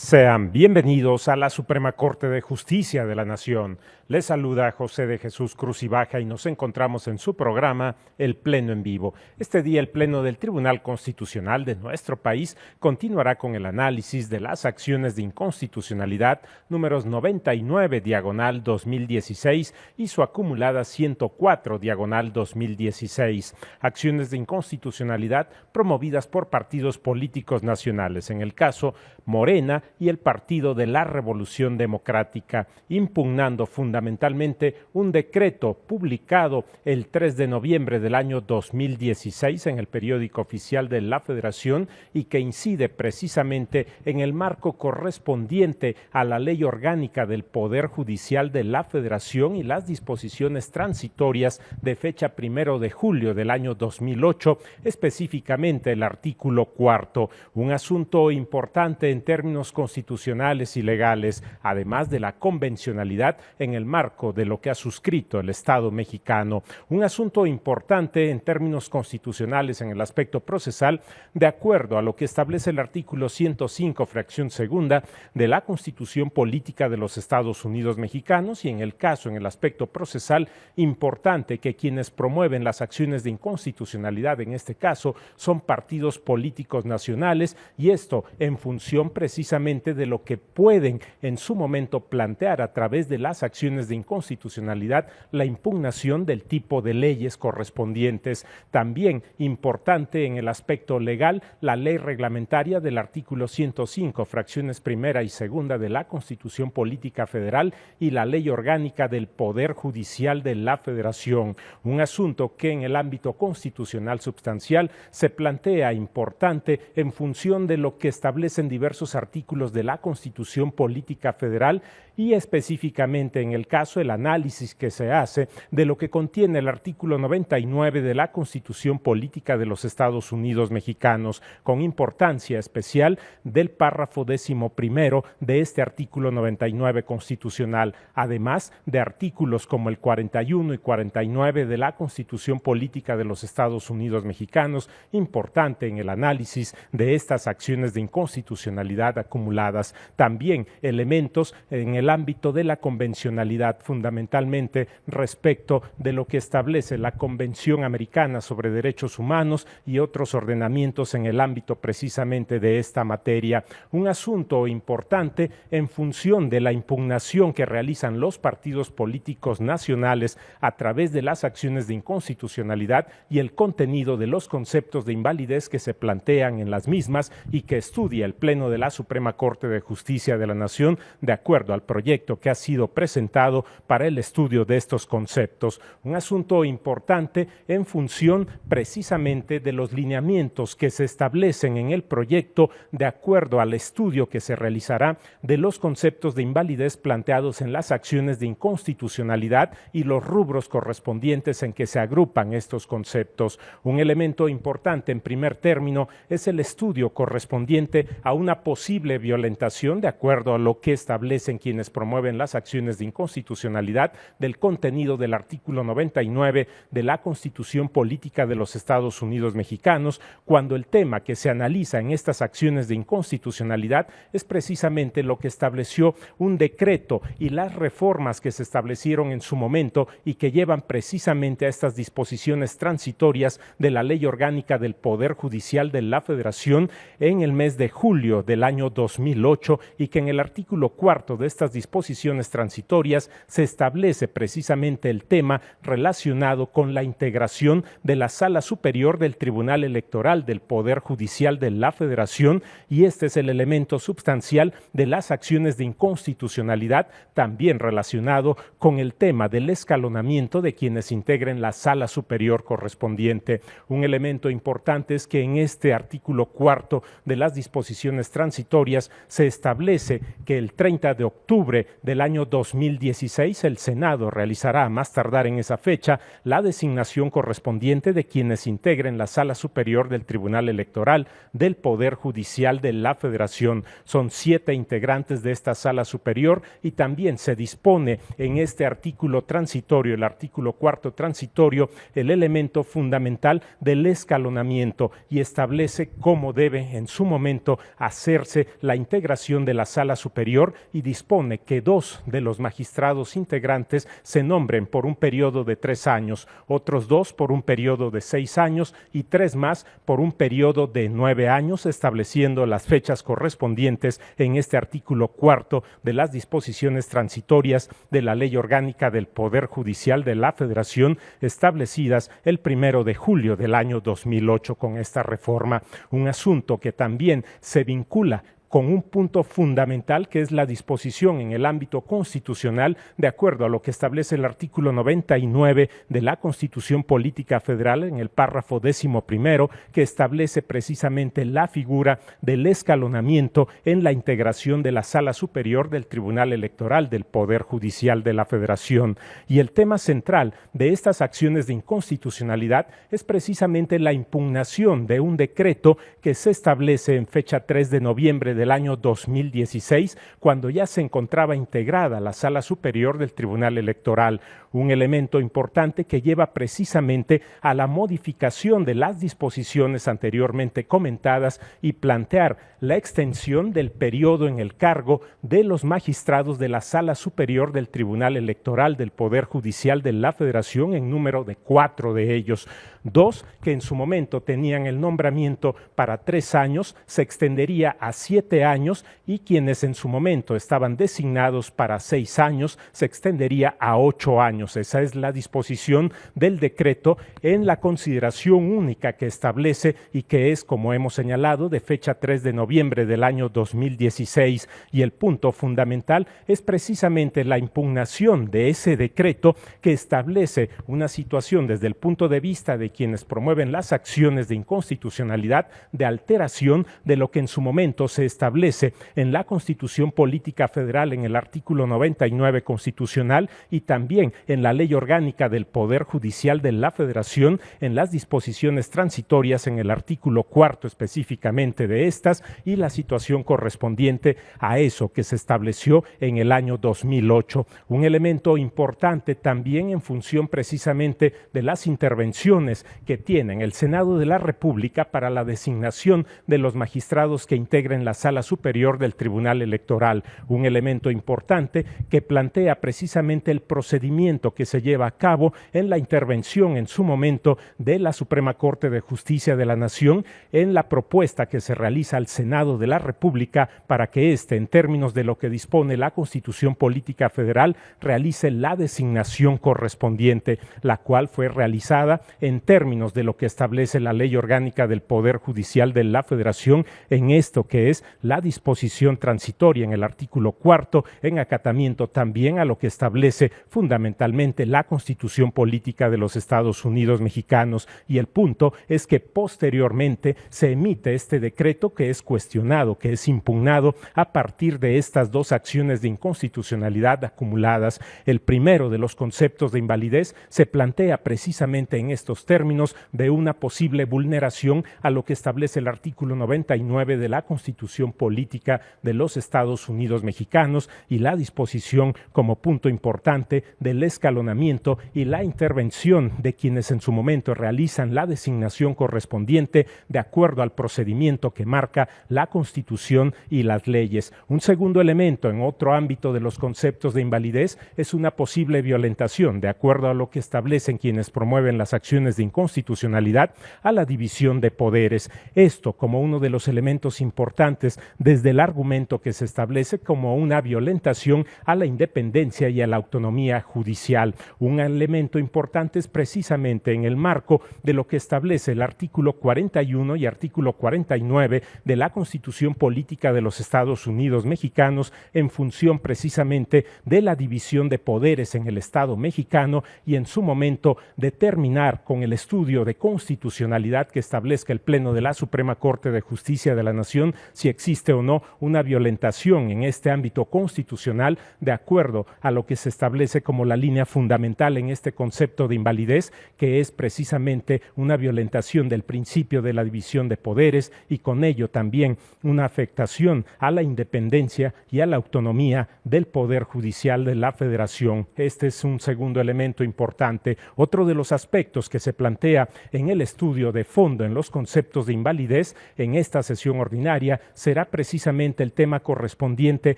Sean bienvenidos a la Suprema Corte de Justicia de la Nación. Les saluda José de Jesús Cruz y Baja y nos encontramos en su programa El Pleno en Vivo. Este día el Pleno del Tribunal Constitucional de nuestro país continuará con el análisis de las acciones de inconstitucionalidad números 99 diagonal 2016 y su acumulada 104 diagonal 2016. Acciones de inconstitucionalidad promovidas por partidos políticos nacionales, en el caso Morena y el Partido de la Revolución Democrática, impugnando fundamentalmente un decreto publicado el 3 de noviembre del año 2016 en el periódico oficial de la Federación y que incide precisamente en el marco correspondiente a la Ley Orgánica del Poder Judicial de la Federación y las disposiciones transitorias de fecha 1 de julio del año 2008, específicamente el artículo 4, un asunto importante en términos constitucionales y legales, además de la convencionalidad en el marco de lo que ha suscrito el Estado mexicano. Un asunto importante en términos constitucionales en el aspecto procesal, de acuerdo a lo que establece el artículo 105, fracción segunda de la Constitución Política de los Estados Unidos Mexicanos, y en el caso, en el aspecto procesal, importante que quienes promueven las acciones de inconstitucionalidad, en este caso, son partidos políticos nacionales, y esto en función precisamente de lo que pueden en su momento plantear a través de las acciones de inconstitucionalidad la impugnación del tipo de leyes correspondientes. También importante en el aspecto legal, la ley reglamentaria del artículo 105, fracciones primera y segunda de la Constitución Política Federal y la ley orgánica del Poder Judicial de la Federación. Un asunto que en el ámbito constitucional sustancial se plantea importante en función de lo que establecen diversos artículos de la Constitución Política Federal y específicamente en el caso el análisis que se hace de lo que contiene el artículo 99 de la Constitución Política de los Estados Unidos Mexicanos, con importancia especial del párrafo 11º de este artículo 99 constitucional, además de artículos como el 41 y 49 de la Constitución Política de los Estados Unidos Mexicanos, importante en el análisis de estas acciones de inconstitucionalidad acumuladas. También elementos en el ámbito de la convencionalidad, fundamentalmente respecto de lo que establece la Convención Americana sobre Derechos Humanos y otros ordenamientos en el ámbito precisamente de esta materia. Un asunto importante en función de la impugnación que realizan los partidos políticos nacionales a través de las acciones de inconstitucionalidad y el contenido de los conceptos de invalidez que se plantean en las mismas y que estudia el Pleno de la Suprema Corte de Justicia de la Nación de acuerdo al proyecto que ha sido presentado para el estudio de estos conceptos. Un asunto importante en función precisamente de los lineamientos que se establecen en el proyecto de acuerdo al estudio que se realizará de los conceptos de invalidez planteados en las acciones de inconstitucionalidad y los rubros correspondientes en que se agrupan estos conceptos. Un elemento importante en primer término es el estudio correspondiente a una posible violentación de acuerdo a lo que establecen quienes promueven las acciones de inconstitucionalidad del contenido del artículo 99 de la Constitución Política de los Estados Unidos Mexicanos, cuando el tema que se analiza en estas acciones de inconstitucionalidad es precisamente lo que estableció un decreto y las reformas que se establecieron en su momento y que llevan precisamente a estas disposiciones transitorias de la Ley Orgánica del Poder Judicial de la Federación en el mes de julio del año 2008 y que en el artículo 4 de estas disposiciones transitorias se establece precisamente el tema relacionado con la integración de la Sala Superior del Tribunal Electoral del Poder Judicial de la Federación, y este es el elemento sustancial de las acciones de inconstitucionalidad también relacionado con el tema del escalonamiento de quienes integren la Sala Superior correspondiente. Un elemento importante es que en este artículo 4 de las disposiciones transitorias se establece que el 30 de octubre del año 2016 el Senado realizará a más tardar en esa fecha la designación correspondiente de quienes integren la Sala Superior del Tribunal Electoral del Poder Judicial de la Federación. Son 7 integrantes de esta Sala Superior y también se dispone en este artículo transitorio, el artículo 4 transitorio, el elemento fundamental del escalonamiento y establece cómo debe en su momento hacerse la integración de la Sala Superior y dispone que 2 de los magistrados integrantes se nombren por un periodo de 3 años, otros 2 por un periodo de 6 años y 3 más por un periodo de 9 años, estableciendo las fechas correspondientes en este artículo 4 de las disposiciones transitorias de la Ley Orgánica del Poder Judicial de la Federación, establecidas el 1 de julio del año 2008 con esta reforma. Un asunto que también se vincula con un punto fundamental que es la disposición en el ámbito constitucional de acuerdo a lo que establece el artículo 99 de la Constitución Política Federal en el párrafo 11º, que establece precisamente la figura del escalonamiento en la integración de la Sala Superior del Tribunal Electoral del Poder Judicial de la Federación. Y el tema central de estas acciones de inconstitucionalidad es precisamente la impugnación de un decreto que se establece en fecha 3 de noviembre del año 2016, cuando ya se encontraba integrada la Sala Superior del Tribunal Electoral, un elemento importante que lleva precisamente a la modificación de las disposiciones anteriormente comentadas y plantear la extensión del periodo en el cargo de los magistrados de la Sala Superior del Tribunal Electoral del Poder Judicial de la Federación en número de 4 de ellos. 2 que en su momento tenían el nombramiento para 3 años, se extendería a 7 años y quienes en su momento estaban designados para 6 años, se extendería a 8 años. Esa es la disposición del decreto en la consideración única que establece y que es, como hemos señalado, de fecha 3 de noviembre del año 2016. Y el punto fundamental es precisamente la impugnación de ese decreto que establece una situación desde el punto de vista de quienes promueven las acciones de inconstitucionalidad, de alteración de lo que en su momento se establece en la Constitución Política Federal en el artículo 99 constitucional y también en la Ley Orgánica del Poder Judicial de la Federación en las disposiciones transitorias en el artículo 4 específicamente de estas y la situación correspondiente a eso que se estableció en el año 2008. Un elemento importante también en función precisamente de las intervenciones que tiene el Senado de la República para la designación de los magistrados que integren la Sala Superior del Tribunal Electoral. Un elemento importante que plantea precisamente el procedimiento que se lleva a cabo en la intervención en su momento de la Suprema Corte de Justicia de la Nación en la propuesta que se realiza al Senado de la República para que éste, en términos de lo que dispone la Constitución Política Federal, realice la designación correspondiente, la cual fue realizada en términos de lo que establece la Ley Orgánica del Poder Judicial de la Federación en esto que es la disposición transitoria en el artículo 4, en acatamiento también a lo que establece fundamentalmente la Constitución Política de los Estados Unidos Mexicanos. Y el punto es que posteriormente se emite este decreto que es cuestionado, que es impugnado a partir de estas 2 acciones de inconstitucionalidad acumuladas. El primero de los conceptos de invalidez se plantea precisamente en estos términos de una posible vulneración a lo que establece el artículo 99 de la Constitución Política de los Estados Unidos Mexicanos y la disposición como punto importante del escalonamiento y la intervención de quienes en su momento realizan la designación correspondiente de acuerdo al procedimiento que marca la Constitución y las leyes. Un segundo elemento en otro ámbito de los conceptos de invalidez es una posible violentación, de acuerdo a lo que establecen quienes promueven las acciones de inconstitucionalidad, a la división de poderes. Esto como uno de los elementos importantes desde el argumento que se establece como una violentación a la independencia y a la autonomía judicial. Un elemento importante es precisamente en el marco de lo que establece el artículo 41 y artículo 49 de la Constitución Política de los Estados Unidos Mexicanos en función precisamente de la división de poderes en el Estado mexicano y en su momento determinar con el estudio de constitucionalidad que establezca el Pleno de la Suprema Corte de Justicia de la Nación si existe o no una violentación en este ámbito constitucional de acuerdo a lo que se establece como la línea fundamental en este concepto de invalidez, que es precisamente una violentación del principio de la división de poderes y con ello también una afectación a la independencia y a la autonomía del Poder Judicial de la Federación. Este es un segundo elemento importante. Otro de los aspectos que se plantea en el estudio de fondo en los conceptos de invalidez en esta sesión ordinaria será considera precisamente el tema correspondiente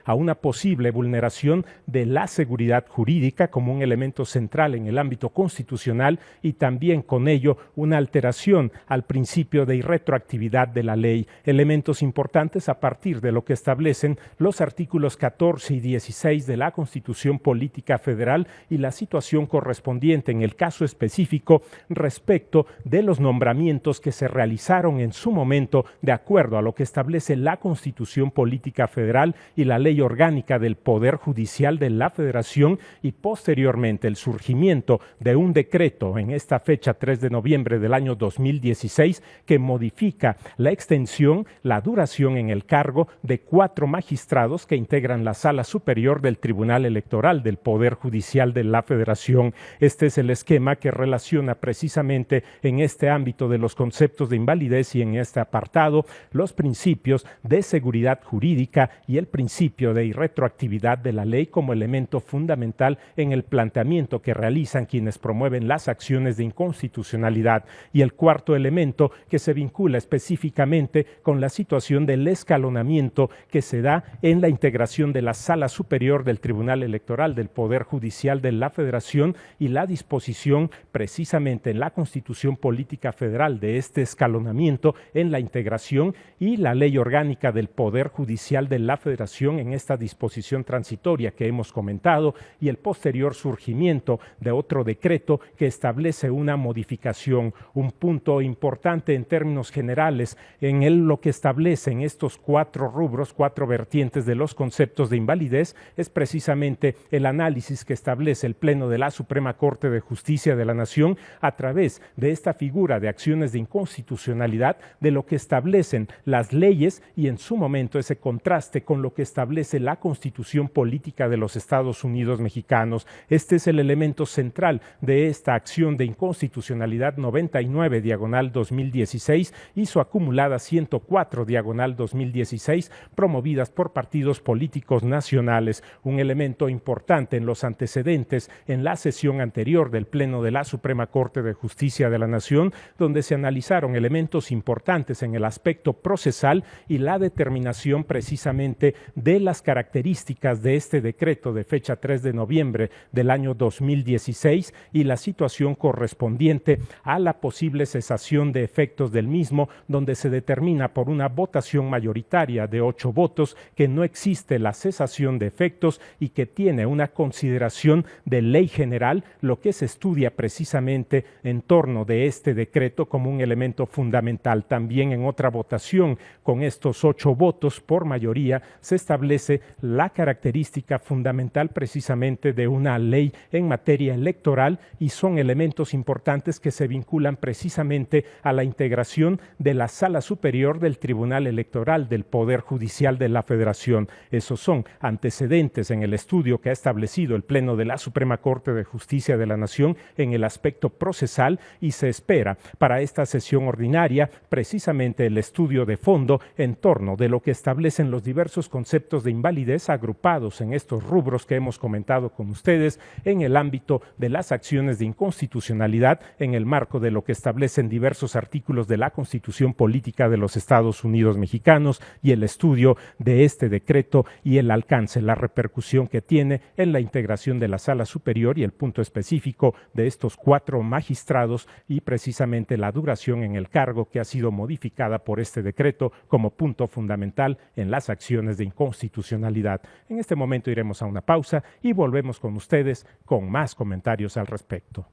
a una posible vulneración de la seguridad jurídica como un elemento central en el ámbito constitucional y también con ello una alteración al principio de irretroactividad de la ley, elementos importantes a partir de lo que establecen los artículos 14 y 16 de la Constitución Política Federal y la situación correspondiente en el caso específico respecto de los nombramientos que se realizaron en su momento de acuerdo a lo que establece la Constitución Política Federal y la Ley Orgánica del Poder Judicial de la Federación y posteriormente el surgimiento de un decreto en esta fecha 3 de noviembre del año 2016 que modifica la extensión, la duración en el cargo de 4 magistrados que integran la Sala Superior del Tribunal Electoral del Poder Judicial de la Federación. Este es el esquema que relaciona precisamente en este ámbito de los conceptos de invalidez y en este apartado los principios de seguridad jurídica y el principio de irretroactividad de la ley como elemento fundamental en el planteamiento que realizan quienes promueven las acciones de inconstitucionalidad. Y el cuarto elemento que se vincula específicamente con la situación del escalonamiento que se da en la integración de la Sala Superior del Tribunal Electoral del Poder Judicial de la Federación y la disposición precisamente en la Constitución Política Federal de este escalonamiento en la integración y la Ley Orgánica del Poder Judicial de la Federación en esta disposición transitoria que hemos comentado y el posterior surgimiento de otro decreto que establece una modificación, un punto importante en términos generales en lo que establece en estos 4 rubros, 4 vertientes de los conceptos de invalidez es precisamente el análisis que establece el Pleno de la Suprema Corte de Justicia de la Nación a través de esta figura de acciones de inconstitucionalidad de lo que establecen las leyes y en su momento ese contraste con lo que establece la Constitución Política de los Estados Unidos Mexicanos. Este es el elemento central de esta acción de inconstitucionalidad 99/2016 y su acumulada 104/2016 promovidas por partidos políticos nacionales, un elemento importante en los antecedentes en la sesión anterior del Pleno de la Suprema Corte de Justicia de la Nación, donde se analizaron elementos importantes en el aspecto procesal y la determinación precisamente de las características de este decreto de fecha 3 de noviembre del año 2016 y la situación correspondiente a la posible cesación de efectos del mismo, donde se determina por una votación mayoritaria de 8 votos que no existe la cesación de efectos y que tiene una consideración de ley general, lo que se estudia precisamente en torno de este decreto como un elemento fundamental. También en otra votación, con estos 8 votos por mayoría, se establece la característica fundamental precisamente de una ley en materia electoral y son elementos importantes que se vinculan precisamente a la integración de la Sala Superior del Tribunal Electoral del Poder Judicial de la Federación. Esos son antecedentes en el estudio que ha establecido el Pleno de la Suprema Corte de Justicia de la Nación en el aspecto procesal y se espera para esta sesión ordinaria precisamente el estudio de fondo en torno de lo que establecen los diversos conceptos de invalidez agrupados en estos rubros que hemos comentado con ustedes en el ámbito de las acciones de inconstitucionalidad en el marco de lo que establecen diversos artículos de la Constitución Política de los Estados Unidos Mexicanos y el estudio de este decreto y el alcance, la repercusión que tiene en la integración de la Sala Superior y el punto específico de estos 4 magistrados y precisamente la duración en el cargo que ha sido modificada por este decreto como punto fundamental en las acciones de inconstitucionalidad. En este momento iremos a una pausa y volvemos con ustedes con más comentarios al respecto.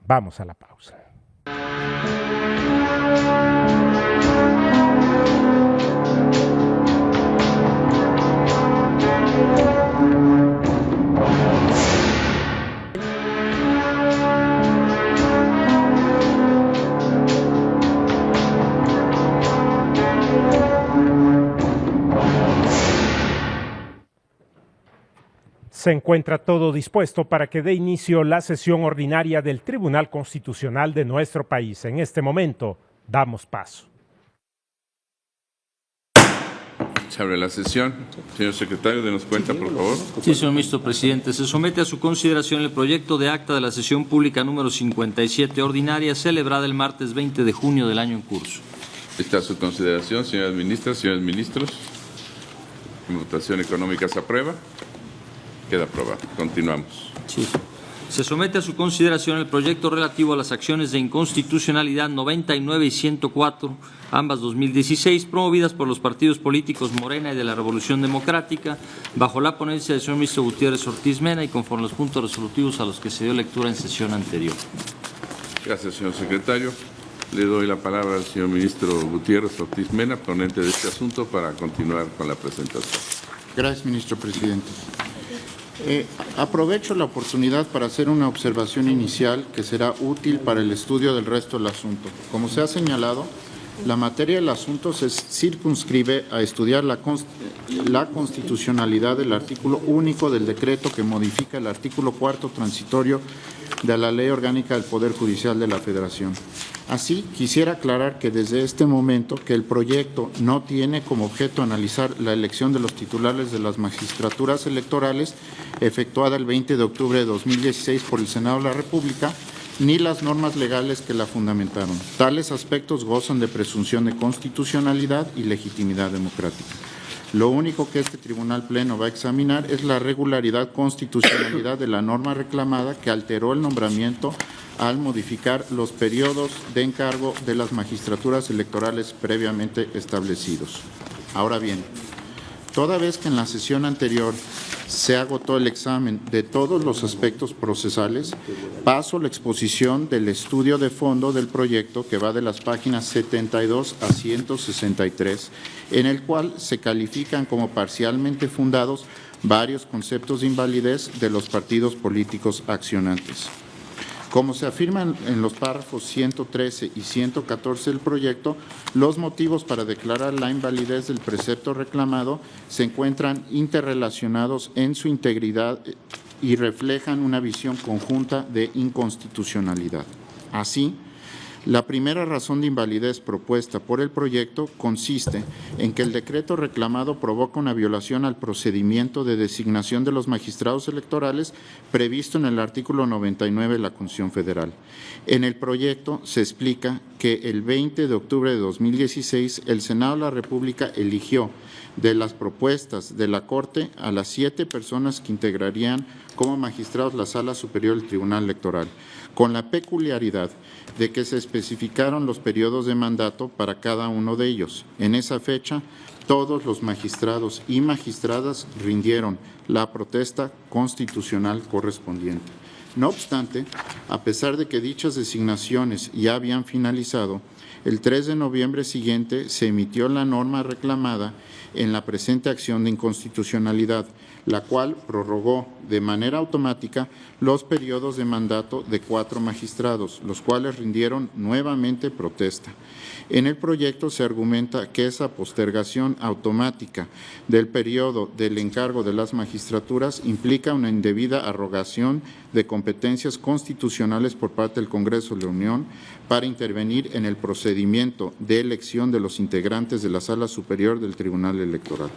Vamos a la pausa. Se encuentra todo dispuesto para que dé inicio la sesión ordinaria del Tribunal Constitucional de nuestro país. En este momento, damos paso. Se abre la sesión. Señor secretario, denos cuenta, por favor. Sí, señor ministro presidente. Se somete a su consideración el proyecto de acta de la sesión pública número 57 ordinaria celebrada el martes 20 de junio del año en curso. Está a su consideración, señoras ministras, señores ministros. En votación económica se aprueba. Queda aprobado. Continuamos. Sí. Se somete a su consideración el proyecto relativo a las acciones de inconstitucionalidad 99 y 104, ambas 2016, promovidas por los partidos políticos Morena y de la Revolución Democrática, bajo la ponencia del señor ministro Gutiérrez Ortiz Mena y conforme a los puntos resolutivos a los que se dio lectura en sesión anterior. Gracias, señor secretario. Le doy la palabra al señor ministro Gutiérrez Ortiz Mena, ponente de este asunto, para continuar con la presentación. Gracias, ministro presidente. Aprovecho la oportunidad para hacer una observación inicial que será útil para el estudio del resto del asunto. Como se ha señalado, la materia del asunto se circunscribe a estudiar la constitucionalidad del artículo único del decreto que modifica el artículo 4º transitorio de la Ley Orgánica del Poder Judicial de la Federación. Así, quisiera aclarar que desde este momento que el proyecto no tiene como objeto analizar la elección de los titulares de las magistraturas electorales efectuada el 20 de octubre de 2016 por el Senado de la República, ni las normas legales que la fundamentaron. Tales aspectos gozan de presunción de constitucionalidad y legitimidad democrática. Lo único que este Tribunal Pleno va a examinar es la regularidad, constitucionalidad de la norma reclamada que alteró el nombramiento al modificar los periodos de encargo de las magistraturas electorales previamente establecidos. Ahora bien, toda vez que en la sesión anterior se agotó el examen de todos los aspectos procesales, paso la exposición del estudio de fondo del proyecto que va de las páginas 72 a 163, en el cual se califican como parcialmente fundados varios conceptos de invalidez de los partidos políticos accionantes. Como se afirma en los párrafos 113 y 114 del proyecto, los motivos para declarar la invalidez del precepto reclamado se encuentran interrelacionados en su integridad y reflejan una visión conjunta de inconstitucionalidad. Así, la primera razón de invalidez propuesta por el proyecto consiste en que el decreto reclamado provoca una violación al procedimiento de designación de los magistrados electorales previsto en el artículo 99 de la Constitución Federal. En el proyecto se explica que el 20 de octubre de 2016 el Senado de la República eligió de las propuestas de la Corte a las 7 personas que integrarían como magistrados la Sala Superior del Tribunal Electoral, con la peculiaridad de que se especificaron los periodos de mandato para cada uno de ellos. En esa fecha, todos los magistrados y magistradas rindieron la protesta constitucional correspondiente. No obstante, a pesar de que dichas designaciones ya habían finalizado, el 3 de noviembre siguiente se emitió la norma reclamada en la presente acción de inconstitucionalidad, la cual prorrogó de manera automática los periodos de mandato de 4 magistrados, los cuales rindieron nuevamente protesta. En el proyecto se argumenta que esa postergación automática del periodo del encargo de las magistraturas implica una indebida arrogación de competencias constitucionales por parte del Congreso de la Unión para intervenir en el procedimiento de elección de los integrantes de la Sala Superior del Tribunal Electoral.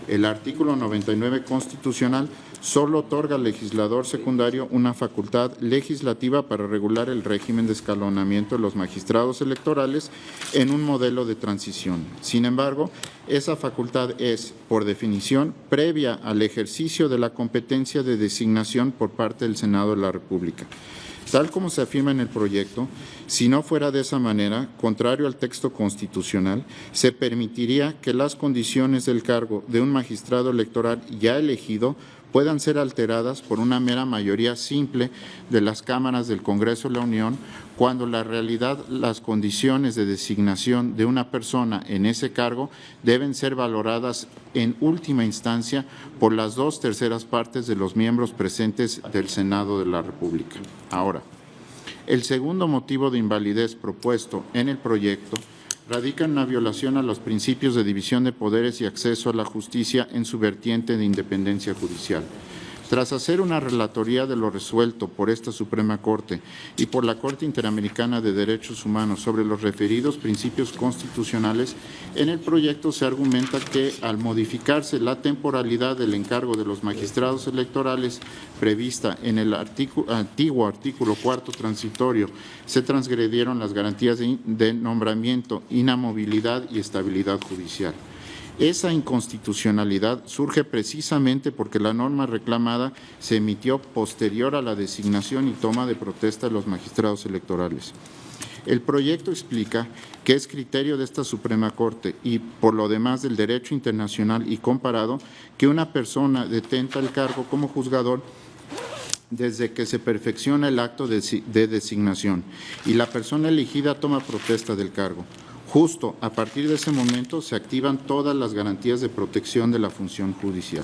El artículo 99 constitucional solo otorga al legislador secundario una facultad legislativa para regular el régimen de escalonamiento de los magistrados electorales en un modelo de transición. Sin embargo, esa facultad es, por definición, previa al ejercicio de la competencia de designación por parte del Senado de la República. Tal como se afirma en el proyecto, si no fuera de esa manera, contrario al texto constitucional, se permitiría que las condiciones del cargo de un magistrado electoral ya elegido puedan ser alteradas por una mera mayoría simple de las cámaras del Congreso de la Unión, cuando en la realidad las condiciones de designación de una persona en ese cargo deben ser valoradas en última instancia por las 2/3 partes de los miembros presentes del Senado de la República. Ahora, el segundo motivo de invalidez propuesto en el proyecto radica en una violación a los principios de división de poderes y acceso a la justicia en su vertiente de independencia judicial. Tras hacer una relatoría de lo resuelto por esta Suprema Corte y por la Corte Interamericana de Derechos Humanos sobre los referidos principios constitucionales, en el proyecto se argumenta que al modificarse la temporalidad del encargo de los magistrados electorales prevista en el antiguo artículo 4 transitorio, se transgredieron las garantías de nombramiento, inamovilidad y estabilidad judicial. Esa inconstitucionalidad surge precisamente porque la norma reclamada se emitió posterior a la designación y toma de protesta de los magistrados electorales. El proyecto explica que es criterio de esta Suprema Corte y, por lo demás, del derecho internacional y comparado, que una persona detenta el cargo como juzgador desde que se perfecciona el acto de designación y la persona elegida toma protesta del cargo. Justo a partir de ese momento se activan todas las garantías de protección de la función judicial.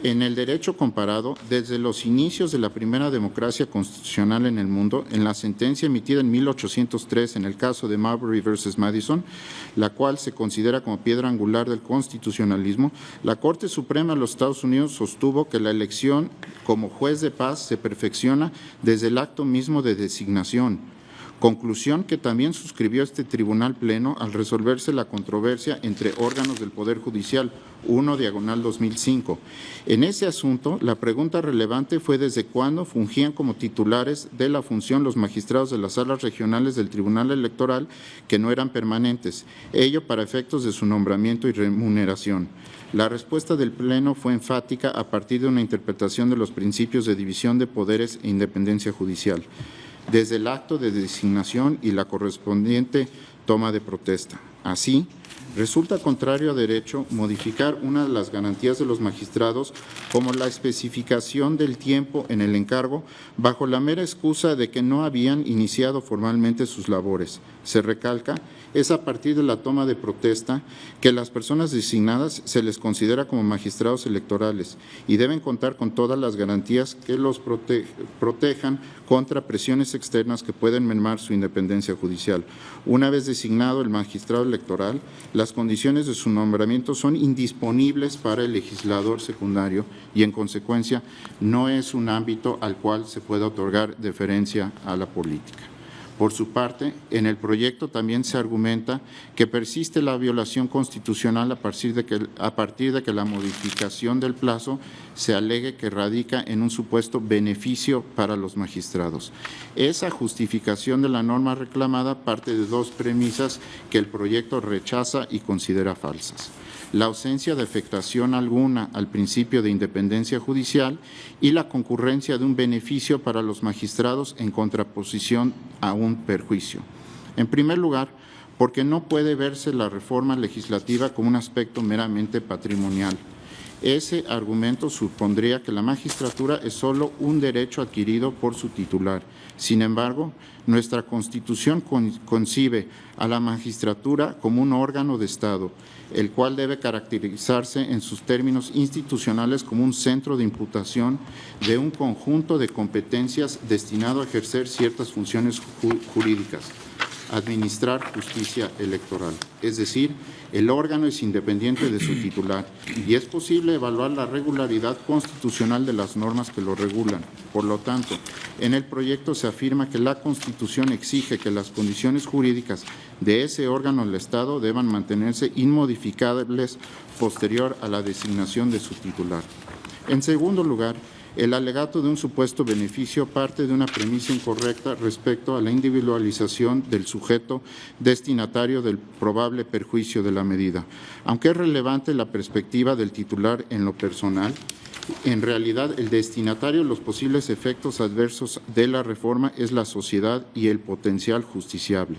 En el derecho comparado, desde los inicios de la primera democracia constitucional en el mundo, en la sentencia emitida en 1803 en el caso de Marbury versus Madison, la cual se considera como piedra angular del constitucionalismo, la Corte Suprema de los Estados Unidos sostuvo que la elección como juez de paz se perfecciona desde el acto mismo de designación. Conclusión que también suscribió este Tribunal Pleno al resolverse la controversia entre órganos del Poder Judicial 1/2005. En ese asunto, la pregunta relevante fue desde cuándo fungían como titulares de la función los magistrados de las salas regionales del Tribunal Electoral que no eran permanentes, ello para efectos de su nombramiento y remuneración. La respuesta del Pleno fue enfática a partir de una interpretación de los principios de división de poderes e independencia judicial, desde el acto de designación y la correspondiente toma de protesta. Así, resulta contrario a derecho modificar una de las garantías de los magistrados como la especificación del tiempo en el encargo bajo la mera excusa de que no habían iniciado formalmente sus labores. Se recalca, es a partir de la toma de protesta que las personas designadas se les considera como magistrados electorales y deben contar con todas las garantías que los protejan contra presiones externas que pueden mermar su independencia judicial. Una vez designado el magistrado electoral, las condiciones de su nombramiento son indisponibles para el legislador secundario y, en consecuencia, no es un ámbito al cual se pueda otorgar deferencia a la política. Por su parte, en el proyecto también se argumenta que persiste la violación constitucional a partir de que la modificación del plazo se alegue que radica en un supuesto beneficio para los magistrados. Esa justificación de la norma reclamada parte de dos premisas que el proyecto rechaza y considera falsas: la ausencia de afectación alguna al principio de independencia judicial y la concurrencia de un beneficio para los magistrados en contraposición a un perjuicio. En primer lugar, porque no puede verse la reforma legislativa como un aspecto meramente patrimonial. Ese argumento supondría que la magistratura es solo un derecho adquirido por su titular. Sin embargo, nuestra Constitución concibe a la magistratura como un órgano de Estado, el cual debe caracterizarse en sus términos institucionales como un centro de imputación de un conjunto de competencias destinado a ejercer ciertas funciones jurídicas, administrar justicia electoral. Es decir, el órgano es independiente de su titular y es posible evaluar la regularidad constitucional de las normas que lo regulan. Por lo tanto, en el proyecto se afirma que la Constitución exige que las condiciones jurídicas de ese órgano del Estado deban mantenerse inmodificables posterior a la designación de su titular. En segundo lugar, el alegato de un supuesto beneficio parte de una premisa incorrecta respecto a la individualización del sujeto destinatario del probable perjuicio de la medida. Aunque es relevante la perspectiva del titular en lo personal, en realidad el destinatario de los posibles efectos adversos de la reforma es la sociedad y el potencial justiciable.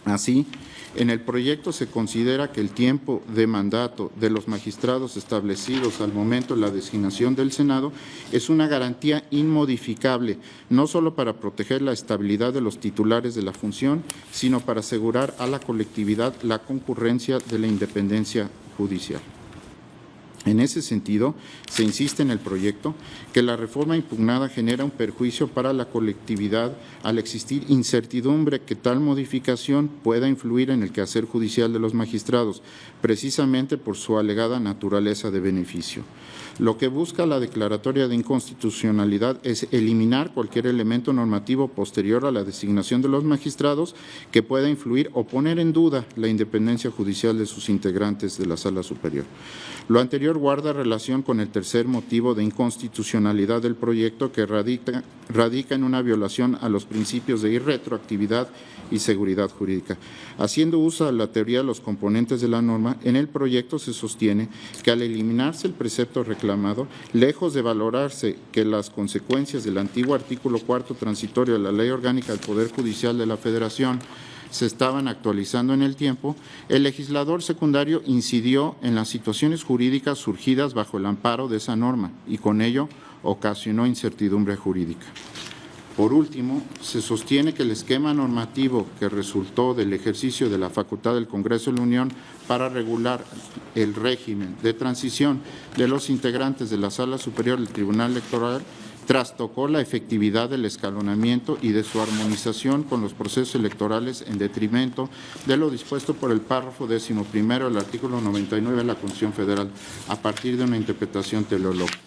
Así, en el proyecto se considera que el tiempo de mandato de los magistrados establecidos al momento de la designación del Senado es una garantía inmodificable, no solo para proteger la estabilidad de los titulares de la función, sino para asegurar a la colectividad la concurrencia de la independencia judicial. En ese sentido, se insiste en el proyecto que la reforma impugnada genera un perjuicio para la colectividad al existir incertidumbre que tal modificación pueda influir en el quehacer judicial de los magistrados, precisamente por su alegada naturaleza de beneficio. Lo que busca la declaratoria de inconstitucionalidad es eliminar cualquier elemento normativo posterior a la designación de los magistrados que pueda influir o poner en duda la independencia judicial de sus integrantes de la Sala Superior. Lo anterior guarda relación con el tercer motivo de inconstitucionalidad del proyecto, que radica en una violación a los principios de irretroactividad y seguridad jurídica. Haciendo uso de la teoría de los componentes de la norma, en el proyecto se sostiene que al eliminarse el precepto reclamado, lejos de valorarse que las consecuencias del antiguo artículo 4º transitorio de la Ley Orgánica del Poder Judicial de la Federación se estaban actualizando en el tiempo, el legislador secundario incidió en las situaciones jurídicas surgidas bajo el amparo de esa norma y con ello ocasionó incertidumbre jurídica. Por último, se sostiene que el esquema normativo que resultó del ejercicio de la facultad del Congreso de la Unión para regular el régimen de transición de los integrantes de la Sala Superior del Tribunal Electoral trastocó la efectividad del escalonamiento y de su armonización con los procesos electorales en detrimento de lo dispuesto por el párrafo 11º del artículo 99 de la Constitución Federal, a partir de una interpretación teleológica.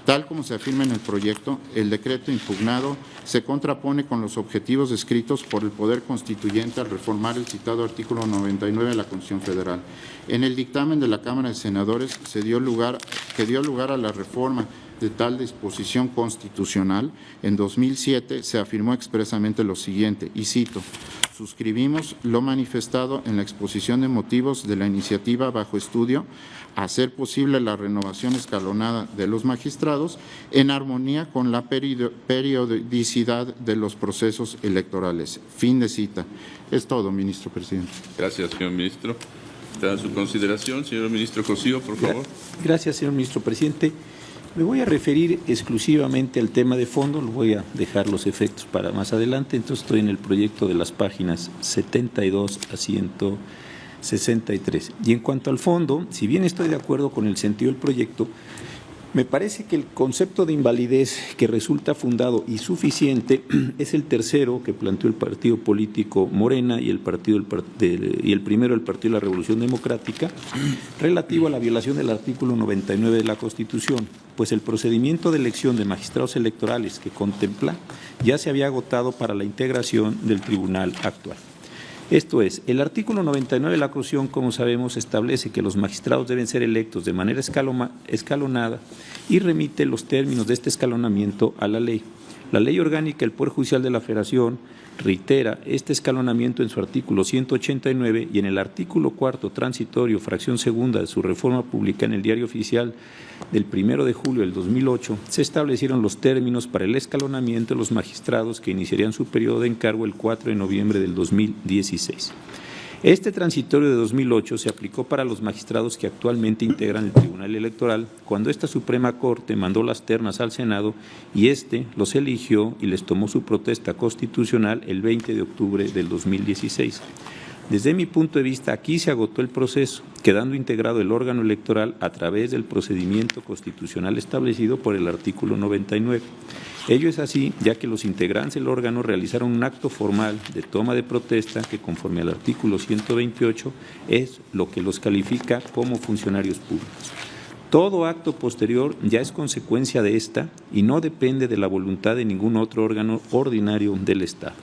Tal como se afirma en el proyecto, el decreto impugnado se contrapone con los objetivos descritos por el Poder Constituyente al reformar el citado artículo 99 de la Constitución Federal. En el dictamen de la Cámara de Senadores que dio lugar a la reforma de tal disposición constitucional, en 2007 se afirmó expresamente lo siguiente, y cito: suscribimos lo manifestado en la exposición de motivos de la iniciativa bajo estudio, hacer posible la renovación escalonada de los magistrados en armonía con la periodicidad de los procesos electorales. Fin de cita. Es todo, ministro presidente. Gracias, señor ministro. Está en su consideración. Señor ministro Cosío, por favor. Gracias, señor ministro presidente. Me voy a referir exclusivamente al tema de fondo, lo voy a dejar los efectos para más adelante. Entonces estoy en el proyecto de las páginas 72 a 163. Y en cuanto al fondo, si bien estoy de acuerdo con el sentido del proyecto, me parece que el concepto de invalidez que resulta fundado y suficiente es el tercero que planteó el partido político Morena y el primero el Partido de la Revolución Democrática, relativo a la violación del artículo 99 de la Constitución, pues el procedimiento de elección de magistrados electorales que contempla ya se había agotado para la integración del tribunal actual. Esto es, el artículo 99 de la Constitución, como sabemos, establece que los magistrados deben ser electos de manera escalonada y remite los términos de este escalonamiento a la ley. La Ley Orgánica del Poder Judicial de la Federación reitera este escalonamiento en su artículo 189 y en el artículo 4º transitorio, fracción segunda de su reforma pública en el Diario Oficial del 1 de julio del 2008, se establecieron los términos para el escalonamiento de los magistrados que iniciarían su periodo de encargo el 4 de noviembre del 2016. Este transitorio de 2008 se aplicó para los magistrados que actualmente integran el Tribunal Electoral cuando esta Suprema Corte mandó las ternas al Senado y éste los eligió y les tomó su protesta constitucional el 20 de octubre del 2016. Desde mi punto de vista, aquí se agotó el proceso, quedando integrado el órgano electoral a través del procedimiento constitucional establecido por el artículo 99. Ello es así, ya que los integrantes del órgano realizaron un acto formal de toma de protesta que, conforme al artículo 128, es lo que los califica como funcionarios públicos. Todo acto posterior ya es consecuencia de esta y no depende de la voluntad de ningún otro órgano ordinario del Estado.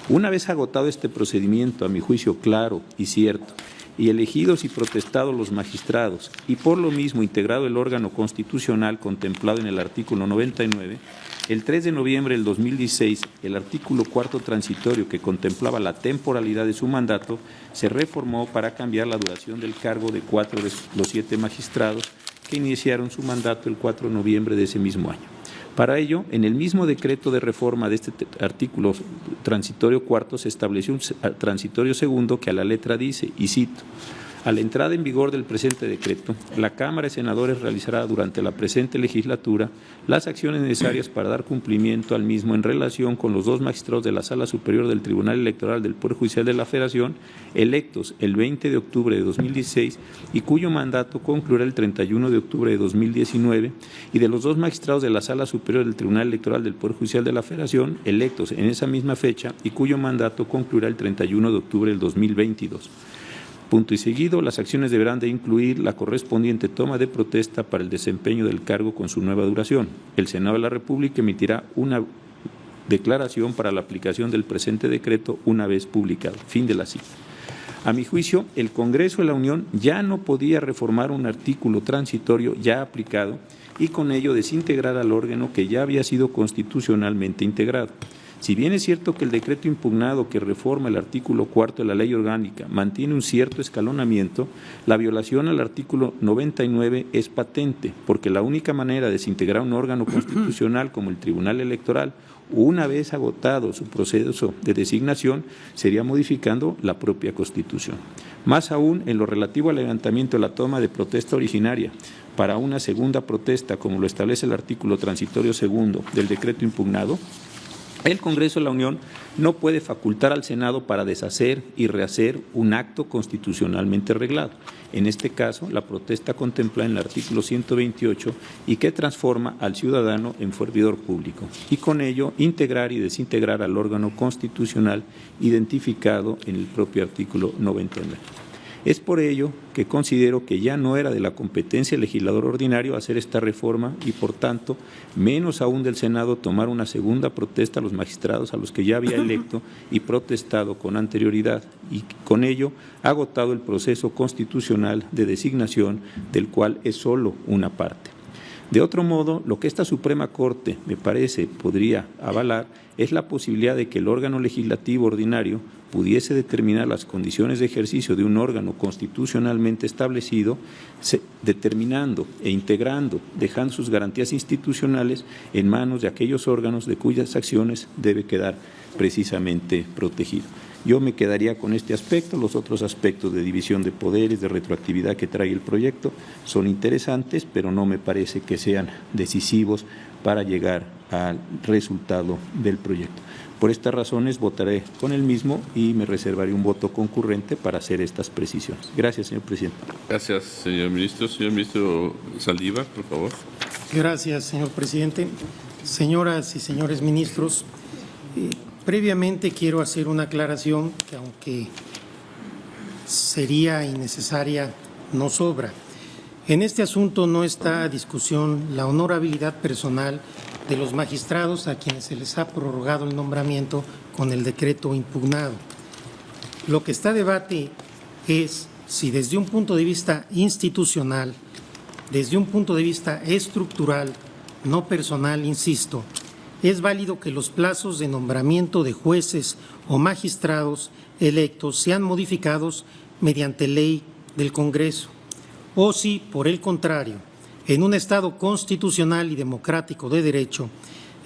Una vez agotado este procedimiento, a mi juicio claro y cierto, y elegidos y protestados los magistrados, y por lo mismo integrado el órgano constitucional contemplado en el artículo 99, el 3 de noviembre del 2016, el artículo 4º transitorio que contemplaba la temporalidad de su mandato se reformó para cambiar la duración del cargo de 4 de los 7 magistrados que iniciaron su mandato el 4 de noviembre de ese mismo año. Para ello, en el mismo decreto de reforma de este artículo transitorio cuarto se estableció un transitorio segundo que a la letra dice, y cito: a la entrada en vigor del presente decreto, la Cámara de Senadores realizará durante la presente legislatura las acciones necesarias para dar cumplimiento al mismo en relación con los 2 magistrados de la Sala Superior del Tribunal Electoral del Poder Judicial de la Federación, electos el 20 de octubre de 2016 y cuyo mandato concluirá el 31 de octubre de 2019, y de los 2 magistrados de la Sala Superior del Tribunal Electoral del Poder Judicial de la Federación, electos en esa misma fecha y cuyo mandato concluirá el 31 de octubre del 2022. Punto y seguido, las acciones deberán de incluir la correspondiente toma de protesta para el desempeño del cargo con su nueva duración. El Senado de la República emitirá una declaración para la aplicación del presente decreto una vez publicado. Fin de la cita. A mi juicio, el Congreso de la Unión ya no podía reformar un artículo transitorio ya aplicado y con ello desintegrar al órgano que ya había sido constitucionalmente integrado. Si bien es cierto que el decreto impugnado que reforma el artículo 4 de la Ley Orgánica mantiene un cierto escalonamiento, la violación al artículo 99 es patente, porque la única manera de desintegrar un órgano constitucional como el Tribunal Electoral, una vez agotado su proceso de designación, sería modificando la propia Constitución. Más aún, en lo relativo al levantamiento de la toma de protesta originaria para una segunda protesta, como lo establece el artículo transitorio segundo del decreto impugnado, el Congreso de la Unión no puede facultar al Senado para deshacer y rehacer un acto constitucionalmente reglado. En este caso, la protesta contemplada en el artículo 128 y que transforma al ciudadano en servidor público y con ello integrar y desintegrar al órgano constitucional identificado en el propio artículo 99. Es por ello que considero que ya no era de la competencia del legislador ordinario hacer esta reforma y, por tanto, menos aún del Senado tomar una segunda protesta a los magistrados a los que ya había electo y protestado con anterioridad y con ello agotado el proceso constitucional de designación del cual es solo una parte. De otro modo, lo que esta Suprema Corte, me parece, podría avalar es la posibilidad de que el órgano legislativo ordinario pudiese determinar las condiciones de ejercicio de un órgano constitucionalmente establecido, determinando e integrando, dejando sus garantías institucionales en manos de aquellos órganos de cuyas acciones debe quedar precisamente protegido. Yo me quedaría con este aspecto. Los otros aspectos de división de poderes, de retroactividad que trae el proyecto son interesantes, pero no me parece que sean decisivos para llegar al resultado del proyecto. Por estas razones votaré con el mismo y me reservaré un voto concurrente para hacer estas precisiones. Gracias, señor presidente. Gracias, señor ministro. Señor ministro Saldívar, por favor. Gracias, señor presidente. Señoras y señores ministros, previamente quiero hacer una aclaración que, aunque sería innecesaria, no sobra. En este asunto no está a discusión la honorabilidad personal de los magistrados a quienes se les ha prorrogado el nombramiento con el decreto impugnado. Lo que está a debate es si desde un punto de vista institucional, desde un punto de vista estructural, no personal, insisto, es válido que los plazos de nombramiento de jueces o magistrados electos sean modificados mediante ley del Congreso, o si, por el contrario, en un Estado constitucional y democrático de derecho,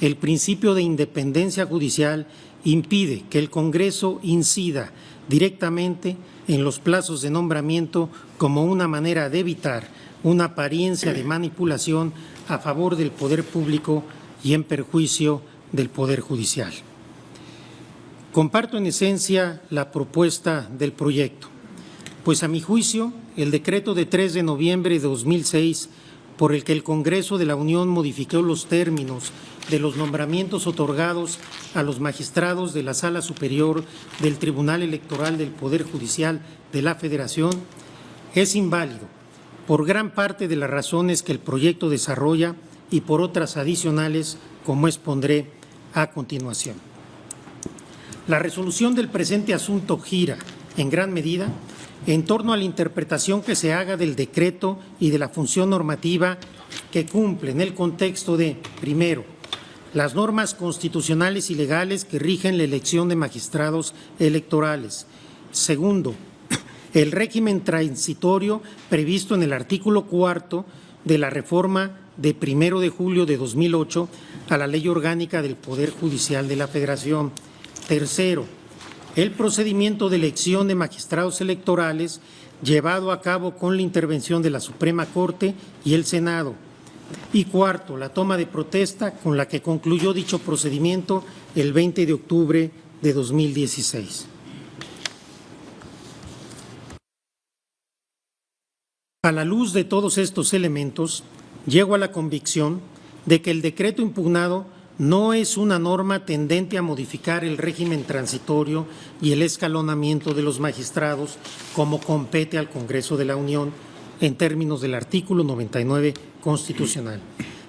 el principio de independencia judicial impide que el Congreso incida directamente en los plazos de nombramiento como una manera de evitar una apariencia de manipulación a favor del poder público y en perjuicio del Poder Judicial. Comparto en esencia la propuesta del proyecto, pues a mi juicio el decreto de 3 de noviembre de 2006 por el que el Congreso de la Unión modificó los términos de los nombramientos otorgados a los magistrados de la Sala Superior del Tribunal Electoral del Poder Judicial de la Federación es inválido por gran parte de las razones que el proyecto desarrolla y por otras adicionales, como expondré a continuación. La resolución del presente asunto gira, en gran medida, en torno a la interpretación que se haga del decreto y de la función normativa que cumple en el contexto de, primero, las normas constitucionales y legales que rigen la elección de magistrados electorales. Segundo, el régimen transitorio previsto en el artículo 4 de la reforma de 1 de julio de 2008 a la Ley Orgánica del Poder Judicial de la Federación. Tercero, el procedimiento de elección de magistrados electorales llevado a cabo con la intervención de la Suprema Corte y el Senado. Y cuarto, la toma de protesta con la que concluyó dicho procedimiento el 20 de octubre de 2016. A la luz de todos estos elementos, llego a la convicción de que el decreto impugnado no es una norma tendente a modificar el régimen transitorio y el escalonamiento de los magistrados como compete al Congreso de la Unión en términos del artículo 99 constitucional,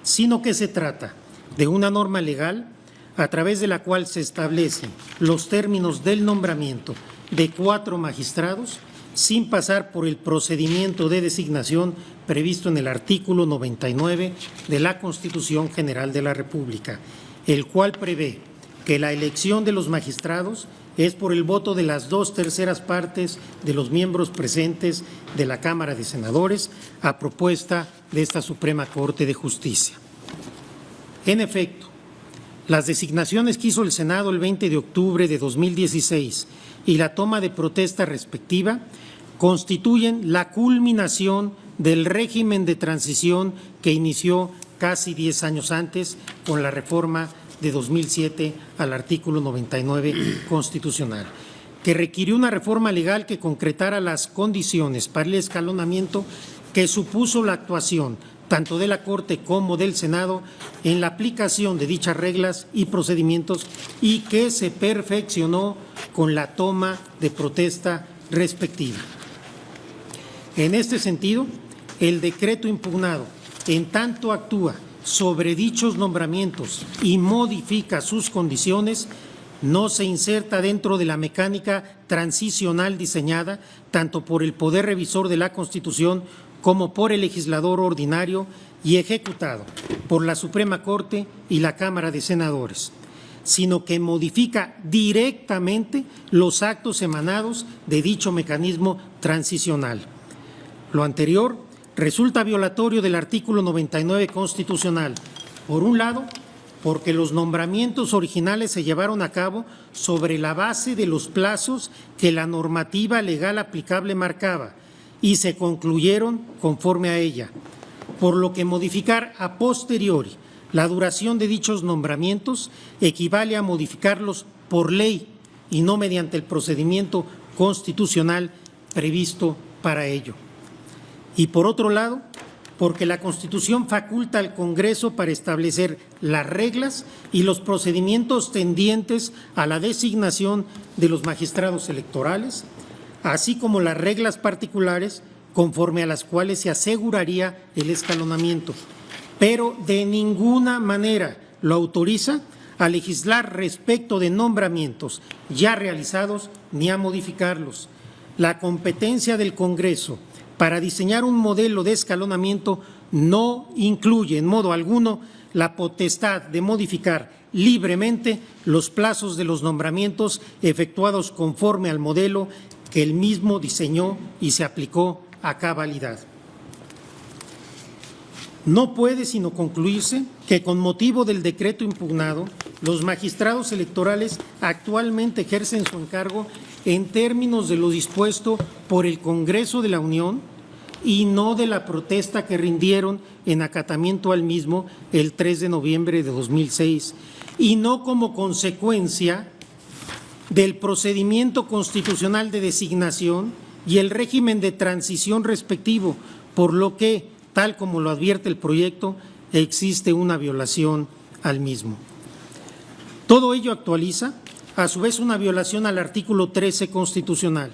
sino que se trata de una norma legal a través de la cual se establecen los términos del nombramiento de 4 magistrados sin pasar por el procedimiento de designación previsto en el artículo 99 de la Constitución General de la República, el cual prevé que la elección de los magistrados es por el voto de las 2/3 partes de los miembros presentes de la Cámara de Senadores a propuesta de esta Suprema Corte de Justicia. En efecto, las designaciones que hizo el Senado el 20 de octubre de 2016 y la toma de protesta respectiva constituyen la culminación del régimen de transición que inició casi 10 años antes con la reforma de 2007 al artículo 99 constitucional, que requirió una reforma legal que concretara las condiciones para el escalonamiento que supuso la actuación tanto de la Corte como del Senado en la aplicación de dichas reglas y procedimientos y que se perfeccionó con la toma de protesta respectiva. En este sentido, el decreto impugnado, en tanto actúa sobre dichos nombramientos y modifica sus condiciones, no se inserta dentro de la mecánica transicional diseñada tanto por el Poder Revisor de la Constitución como por el legislador ordinario y ejecutado por la Suprema Corte y la Cámara de Senadores, sino que modifica directamente los actos emanados de dicho mecanismo transicional. Lo anterior resulta violatorio del artículo 99 constitucional, por un lado, porque los nombramientos originales se llevaron a cabo sobre la base de los plazos que la normativa legal aplicable marcaba y se concluyeron conforme a ella, por lo que modificar a posteriori la duración de dichos nombramientos equivale a modificarlos por ley y no mediante el procedimiento constitucional previsto para ello. Y por otro lado, porque la Constitución faculta al Congreso para establecer las reglas y los procedimientos tendientes a la designación de los magistrados electorales, así como las reglas particulares conforme a las cuales se aseguraría el escalonamiento, pero de ninguna manera lo autoriza a legislar respecto de nombramientos ya realizados ni a modificarlos. La competencia del Congreso para diseñar un modelo de escalonamiento no incluye en modo alguno la potestad de modificar libremente los plazos de los nombramientos efectuados conforme al modelo que él mismo diseñó y se aplicó a cabalidad. No puede sino concluirse que con motivo del decreto impugnado, los magistrados electorales actualmente ejercen su encargo en términos de lo dispuesto por el Congreso de la Unión y no de la protesta que rindieron en acatamiento al mismo el 3 de noviembre de 2006 y no como consecuencia del procedimiento constitucional de designación y el régimen de transición respectivo, por lo que, tal como lo advierte el proyecto, existe una violación al mismo. Todo ello actualiza, a su vez, una violación al artículo 13 constitucional,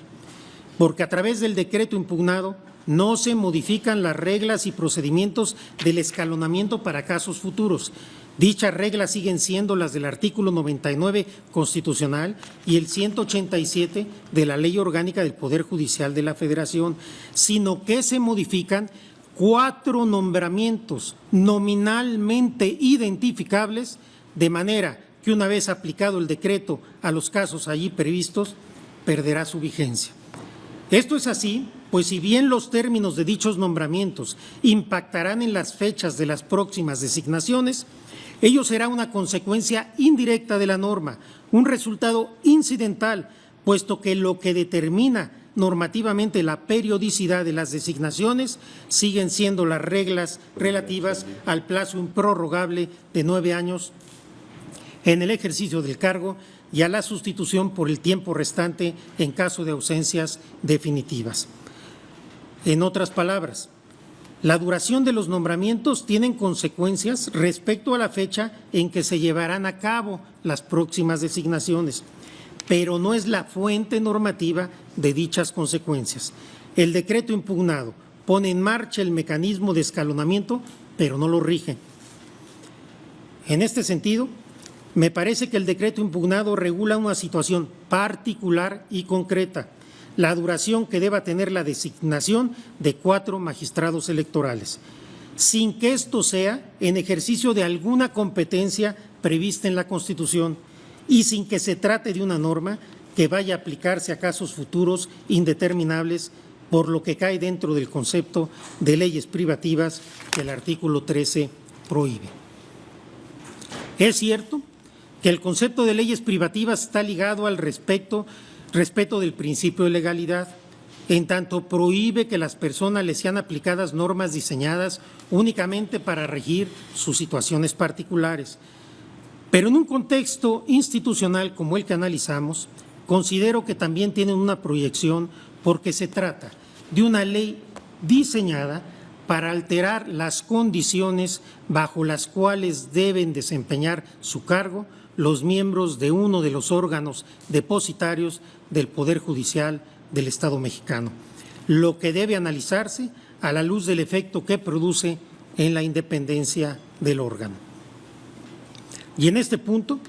porque a través del decreto impugnado no se modifican las reglas y procedimientos del escalonamiento para casos futuros. Dichas reglas siguen siendo las del artículo 99 constitucional y el 187 de la Ley Orgánica del Poder Judicial de la Federación, sino que se modifican 4 nombramientos nominalmente identificables, de manera que una vez aplicado el decreto a los casos allí previstos, perderá su vigencia. Esto es así, pues si bien los términos de dichos nombramientos impactarán en las fechas de las próximas designaciones, ello será una consecuencia indirecta de la norma, un resultado incidental, puesto que lo que determina normativamente la periodicidad de las designaciones siguen siendo las reglas relativas al plazo improrrogable de 9 años en el ejercicio del cargo y a la sustitución por el tiempo restante en caso de ausencias definitivas. En otras palabras, La duración de los nombramientos tiene consecuencias respecto a la fecha en que se llevarán a cabo las próximas designaciones, pero no es la fuente normativa de dichas consecuencias. El decreto impugnado pone en marcha el mecanismo de escalonamiento, pero no lo rige. En este sentido, me parece que el decreto impugnado regula una situación particular y concreta, la duración que deba tener la designación de 4 magistrados electorales, sin que esto sea en ejercicio de alguna competencia prevista en la Constitución y sin que se trate de una norma que vaya a aplicarse a casos futuros indeterminables, por lo que cae dentro del concepto de leyes privativas que el artículo 13 prohíbe. Es cierto que el concepto de leyes privativas está ligado al respeto del principio de legalidad, en tanto prohíbe que las personas les sean aplicadas normas diseñadas únicamente para regir sus situaciones particulares. Pero en un contexto institucional como el que analizamos, considero que también tienen una proyección porque se trata de una ley diseñada para alterar las condiciones bajo las cuales deben desempeñar su cargo los miembros de uno de los órganos depositarios del Poder Judicial del Estado mexicano, lo que debe analizarse a la luz del efecto que produce en la independencia del órgano. Y en este punto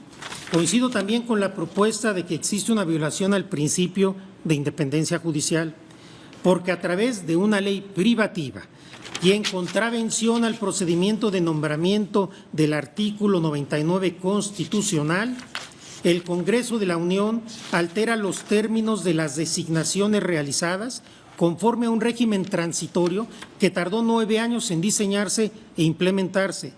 coincido también con la propuesta de que existe una violación al principio de independencia judicial, porque a través de una ley privativa y en contravención al procedimiento de nombramiento del artículo 99 constitucional, el Congreso de la Unión altera los términos de las designaciones realizadas conforme a un régimen transitorio que tardó 9 años en diseñarse e implementarse,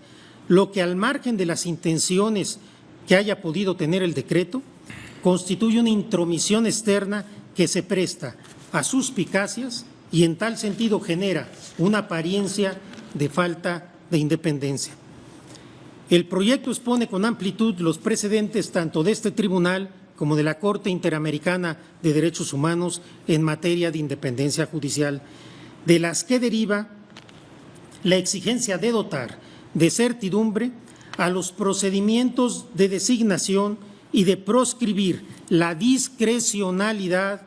lo que al margen de las intenciones que haya podido tener el decreto, constituye una intromisión externa que se presta a suspicacias y en tal sentido genera una apariencia de falta de independencia. El proyecto expone con amplitud los precedentes tanto de este tribunal como de la Corte Interamericana de Derechos Humanos en materia de independencia judicial, de las que deriva la exigencia de dotar de certidumbre a los procedimientos de designación y de proscribir la discrecionalidad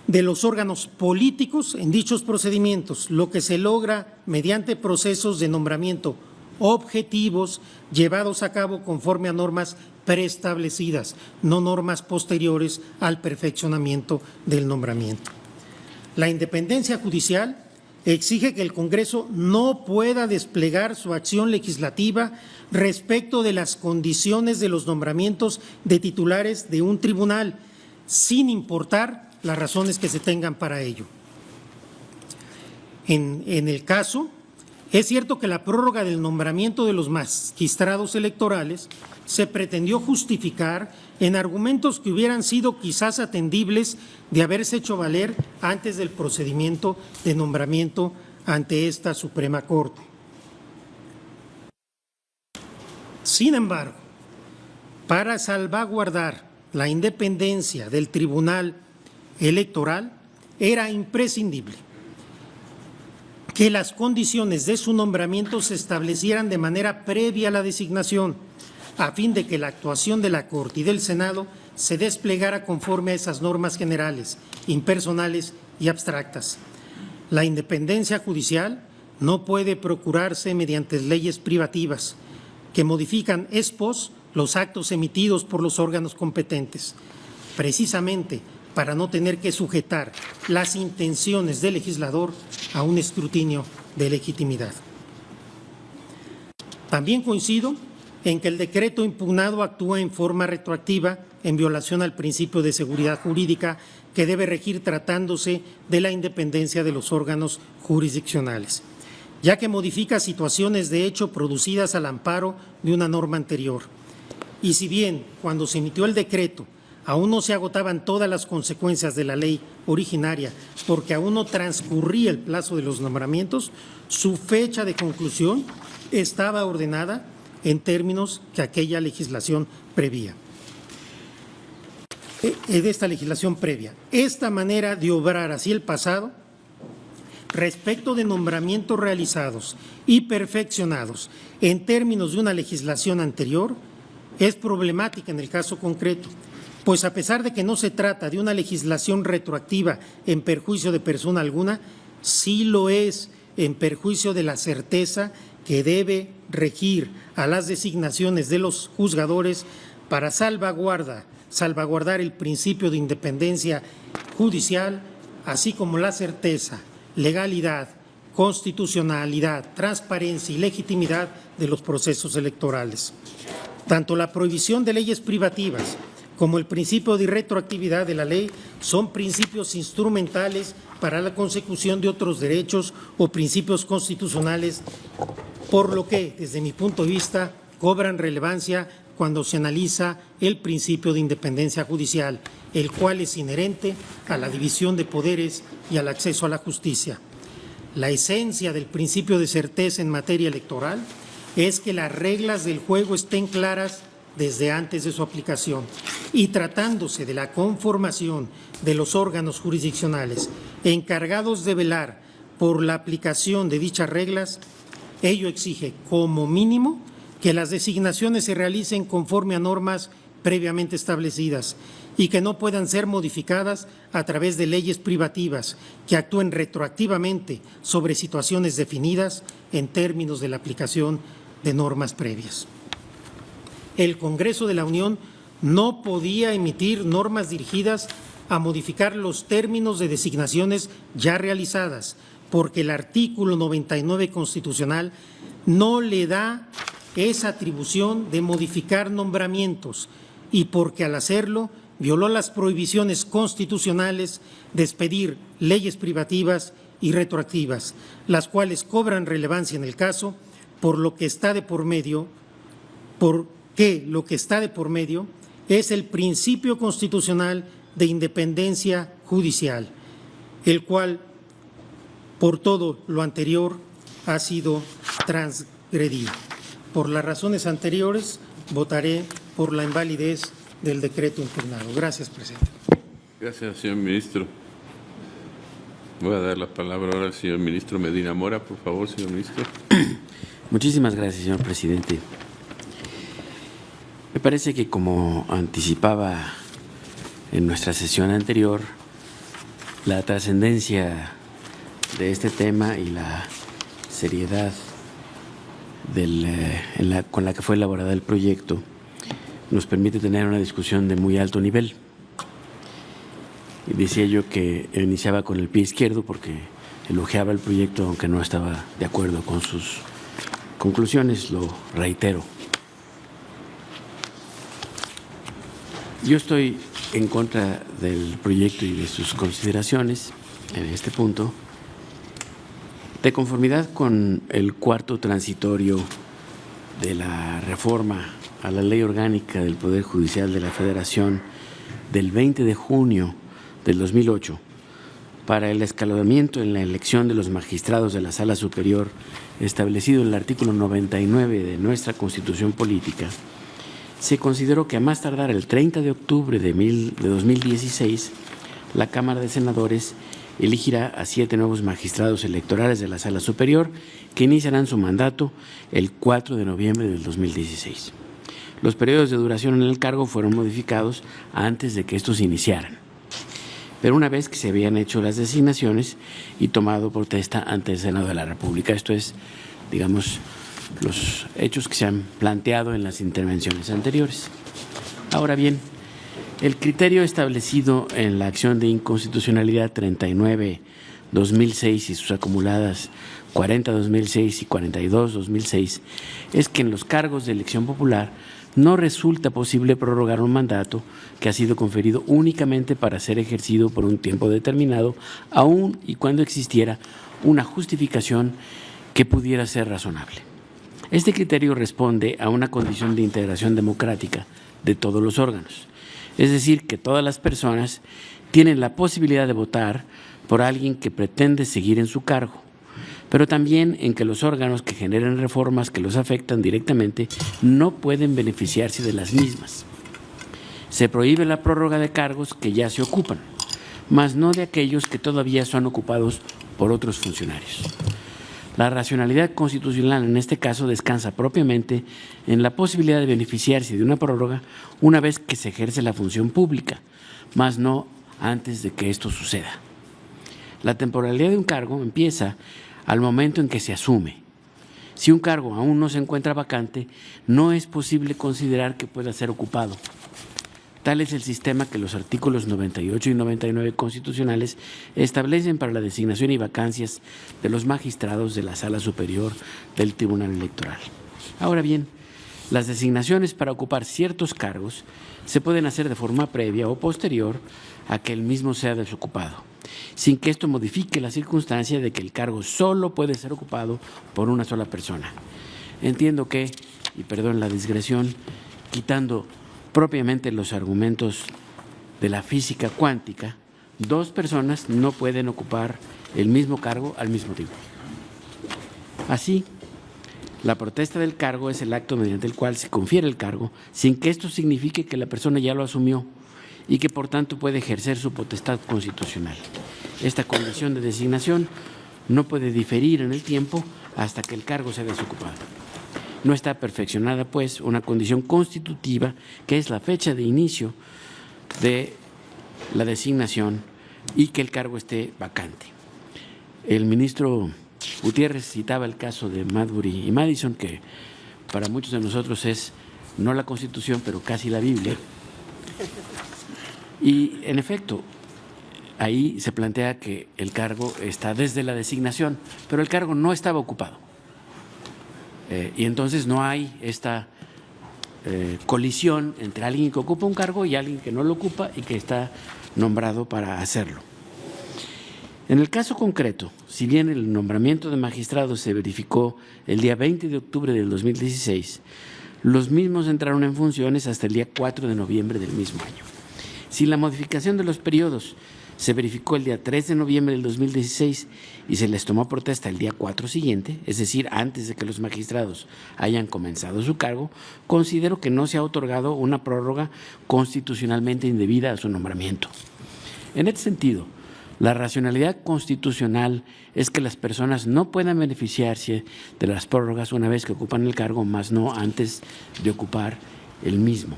de los órganos políticos en dichos procedimientos, lo que se logra mediante procesos de nombramiento objetivos llevados a cabo conforme a normas preestablecidas, no normas posteriores al perfeccionamiento del nombramiento. La independencia judicial exige que el Congreso no pueda desplegar su acción legislativa respecto de las condiciones de los nombramientos de titulares de un tribunal, sin importar las razones que se tengan para ello. En el caso, es cierto que la prórroga del nombramiento de los magistrados electorales se pretendió justificar en argumentos que hubieran sido quizás atendibles de haberse hecho valer antes del procedimiento de nombramiento ante esta Suprema Corte. Sin embargo, para salvaguardar la independencia del Tribunal Electoral, era imprescindible que las condiciones de su nombramiento se establecieran de manera previa a la designación, a fin de que la actuación de la Corte y del Senado se desplegara conforme a esas normas generales, impersonales y abstractas. La independencia judicial no puede procurarse mediante leyes privativas que modifican ex post los actos emitidos por los órganos competentes, precisamente para no tener que sujetar las intenciones del legislador a un escrutinio de legitimidad. También coincido en que el decreto impugnado actúa en forma retroactiva en violación al principio de seguridad jurídica que debe regir tratándose de la independencia de los órganos jurisdiccionales, ya que modifica situaciones de hecho producidas al amparo de una norma anterior. Y si bien cuando se emitió el decreto aún no se agotaban todas las consecuencias de la ley originaria porque aún no transcurría el plazo de los nombramientos, su fecha de conclusión estaba ordenada en términos que aquella legislación previa. De esta legislación previa. Esta manera de obrar hacia el pasado respecto de nombramientos realizados y perfeccionados en términos de una legislación anterior es problemática en el caso concreto, pues a pesar de que no se trata de una legislación retroactiva en perjuicio de persona alguna, sí lo es en perjuicio de la certeza que debe regir a las designaciones de los juzgadores para salvaguardar el principio de independencia judicial, así como la certeza, legalidad, constitucionalidad, transparencia y legitimidad de los procesos electorales. Tanto la prohibición de leyes privativas como el principio de irretroactividad de la ley son principios instrumentales para la consecución de otros derechos o principios constitucionales, por lo que, desde mi punto de vista, cobran relevancia cuando se analiza el principio de independencia judicial, el cual es inherente a la división de poderes y al acceso a la justicia. La esencia del principio de certeza en materia electoral es que las reglas del juego estén claras desde antes de su aplicación y tratándose de la conformación de los órganos jurisdiccionales encargados de velar por la aplicación de dichas reglas, ello exige como mínimo que las designaciones se realicen conforme a normas previamente establecidas y que no puedan ser modificadas a través de leyes privativas que actúen retroactivamente sobre situaciones definidas en términos de la aplicación de normas previas. El Congreso de la Unión no podía emitir normas dirigidas a modificar los términos de designaciones ya realizadas, porque el artículo 99 constitucional no le da esa atribución de modificar nombramientos y porque al hacerlo violó las prohibiciones constitucionales de expedir leyes privativas y retroactivas, las cuales cobran relevancia en el caso porque lo que está de por medio es el principio constitucional de independencia judicial, el cual, por todo lo anterior, ha sido transgredido. Por las razones anteriores, votaré por la invalidez del decreto impugnado. Gracias, presidente. Gracias, señor ministro. Voy a dar la palabra ahora al señor ministro Medina Mora. Por favor, señor ministro. Muchísimas gracias, señor presidente. Me parece que, como anticipaba en nuestra sesión anterior, la trascendencia de este tema y la seriedad con la que fue elaborado el proyecto nos permite tener una discusión de muy alto nivel. Y decía yo que iniciaba con el pie izquierdo porque elogiaba el proyecto, aunque no estaba de acuerdo con sus conclusiones, lo reitero. Yo estoy en contra del proyecto y de sus consideraciones en este punto, de conformidad con el cuarto transitorio de la reforma a la Ley Orgánica del Poder Judicial de la Federación del 20 de junio del 2008 para el escalonamiento en la elección de los magistrados de la Sala Superior establecido en el artículo 99 de nuestra Constitución Política, se consideró que a más tardar el 30 de octubre de 2016, la Cámara de Senadores elegirá a 7 nuevos magistrados electorales de la Sala Superior que iniciarán su mandato el 4 de noviembre del 2016. Los periodos de duración en el cargo fueron modificados antes de que estos iniciaran, pero una vez que se habían hecho las designaciones y tomado protesta ante el Senado de la República. Esto es, digamos, los hechos que se han planteado en las intervenciones anteriores. Ahora bien, el criterio establecido en la acción de inconstitucionalidad 39/2006 y sus acumuladas 40/2006 y 42/2006 es que en los cargos de elección popular no resulta posible prorrogar un mandato que ha sido conferido únicamente para ser ejercido por un tiempo determinado, aun y cuando existiera una justificación que pudiera ser razonable. Este criterio responde a una condición de integración democrática de todos los órganos, es decir, que todas las personas tienen la posibilidad de votar por alguien que pretende seguir en su cargo, pero también en que los órganos que generen reformas que los afectan directamente no pueden beneficiarse de las mismas. Se prohíbe la prórroga de cargos que ya se ocupan, mas no de aquellos que todavía son ocupados por otros funcionarios. La racionalidad constitucional en este caso descansa propiamente en la posibilidad de beneficiarse de una prórroga una vez que se ejerce la función pública, más no antes de que esto suceda. La temporalidad de un cargo empieza al momento en que se asume. Si un cargo aún no se encuentra vacante, no es posible considerar que pueda ser ocupado. Tal es el sistema que los artículos 98 y 99 constitucionales establecen para la designación y vacancias de los magistrados de la Sala Superior del Tribunal Electoral. Ahora bien, las designaciones para ocupar ciertos cargos se pueden hacer de forma previa o posterior a que el mismo sea desocupado, sin que esto modifique la circunstancia de que el cargo solo puede ser ocupado por una sola persona. Entiendo que, y perdón la digresión, quitando propiamente los argumentos de la física cuántica, dos personas no pueden ocupar el mismo cargo al mismo tiempo. Así, la protesta del cargo es el acto mediante el cual se confiere el cargo sin que esto signifique que la persona ya lo asumió y que por tanto puede ejercer su potestad constitucional. Esta condición de designación no puede diferir en el tiempo hasta que el cargo sea desocupado. No está perfeccionada, pues, una condición constitutiva que es la fecha de inicio de la designación y que el cargo esté vacante. El ministro Gutiérrez citaba el caso de Marbury y Madison, que para muchos de nosotros es no la Constitución, pero casi la Biblia. Y, en efecto, ahí se plantea que el cargo está desde la designación, pero el cargo no estaba ocupado. Y entonces no hay esta colisión entre alguien que ocupa un cargo y alguien que no lo ocupa y que está nombrado para hacerlo. En el caso concreto, si bien el nombramiento de magistrados se verificó el día 20 de octubre del 2016, los mismos entraron en funciones hasta el día 4 de noviembre del mismo año. Si la modificación de los periodos se verificó el día 3 de noviembre del 2016 y se les tomó protesta el día 4 siguiente, es decir, antes de que los magistrados hayan comenzado su cargo, considero que no se ha otorgado una prórroga constitucionalmente indebida a su nombramiento. En este sentido, la racionalidad constitucional es que las personas no puedan beneficiarse de las prórrogas una vez que ocupan el cargo, más no antes de ocupar el mismo.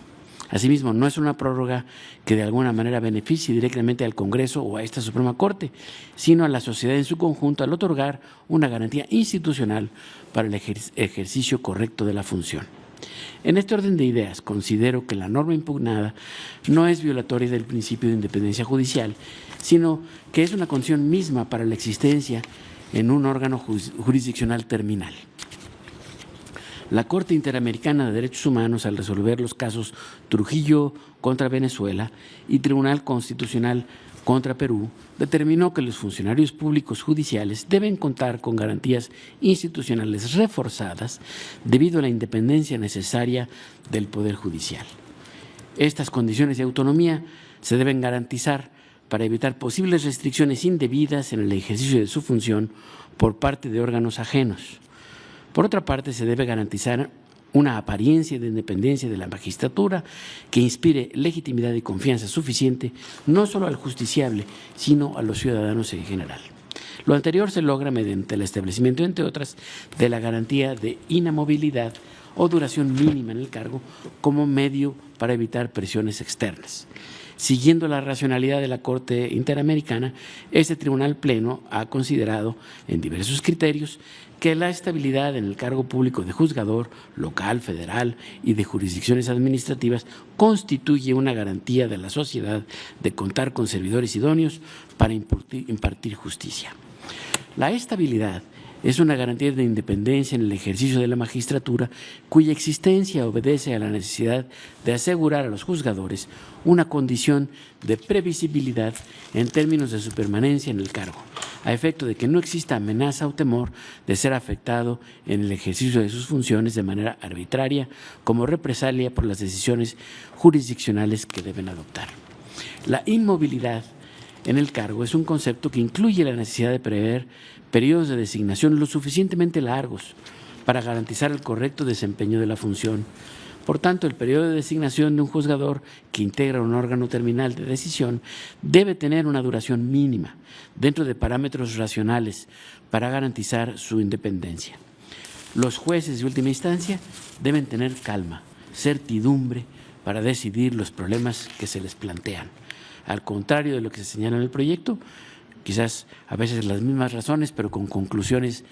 Asimismo, no es una prórroga que de alguna manera beneficie directamente al Congreso o a esta Suprema Corte, sino a la sociedad en su conjunto al otorgar una garantía institucional para el ejercicio correcto de la función. En este orden de ideas, considero que la norma impugnada no es violatoria del principio de independencia judicial, sino que es una condición misma para la existencia en un órgano jurisdiccional terminal. La Corte Interamericana de Derechos Humanos, al resolver los casos Trujillo contra Venezuela y Tribunal Constitucional contra Perú, determinó que los funcionarios públicos judiciales deben contar con garantías institucionales reforzadas debido a la independencia necesaria del Poder Judicial. Estas condiciones de autonomía se deben garantizar para evitar posibles restricciones indebidas en el ejercicio de su función por parte de órganos ajenos. Por otra parte, se debe garantizar una apariencia de independencia de la magistratura que inspire legitimidad y confianza suficiente no solo al justiciable, sino a los ciudadanos en general. Lo anterior se logra mediante el establecimiento, entre otras, de la garantía de inamovilidad o duración mínima en el cargo como medio para evitar presiones externas. Siguiendo la racionalidad de la Corte Interamericana, este Tribunal Pleno ha considerado en diversos criterios que la estabilidad en el cargo público de juzgador, local, federal y de jurisdicciones administrativas constituye una garantía de la sociedad de contar con servidores idóneos para impartir justicia. La estabilidad es una garantía de independencia en el ejercicio de la magistratura cuya existencia obedece a la necesidad de asegurar a los juzgadores una condición de previsibilidad en términos de su permanencia en el cargo, a efecto de que no exista amenaza o temor de ser afectado en el ejercicio de sus funciones de manera arbitraria como represalia por las decisiones jurisdiccionales que deben adoptar. La inmovilidad en el cargo es un concepto que incluye la necesidad de prever periodos de designación lo suficientemente largos para garantizar el correcto desempeño de la función, Por tanto, el periodo de designación de un juzgador que integra un órgano terminal de decisión debe tener una duración mínima, dentro de parámetros racionales, para garantizar su independencia. Los jueces de última instancia deben tener calma, certidumbre para decidir los problemas que se les plantean. Al contrario de lo que se señala en el proyecto, quizás a veces las mismas razones, pero con conclusiones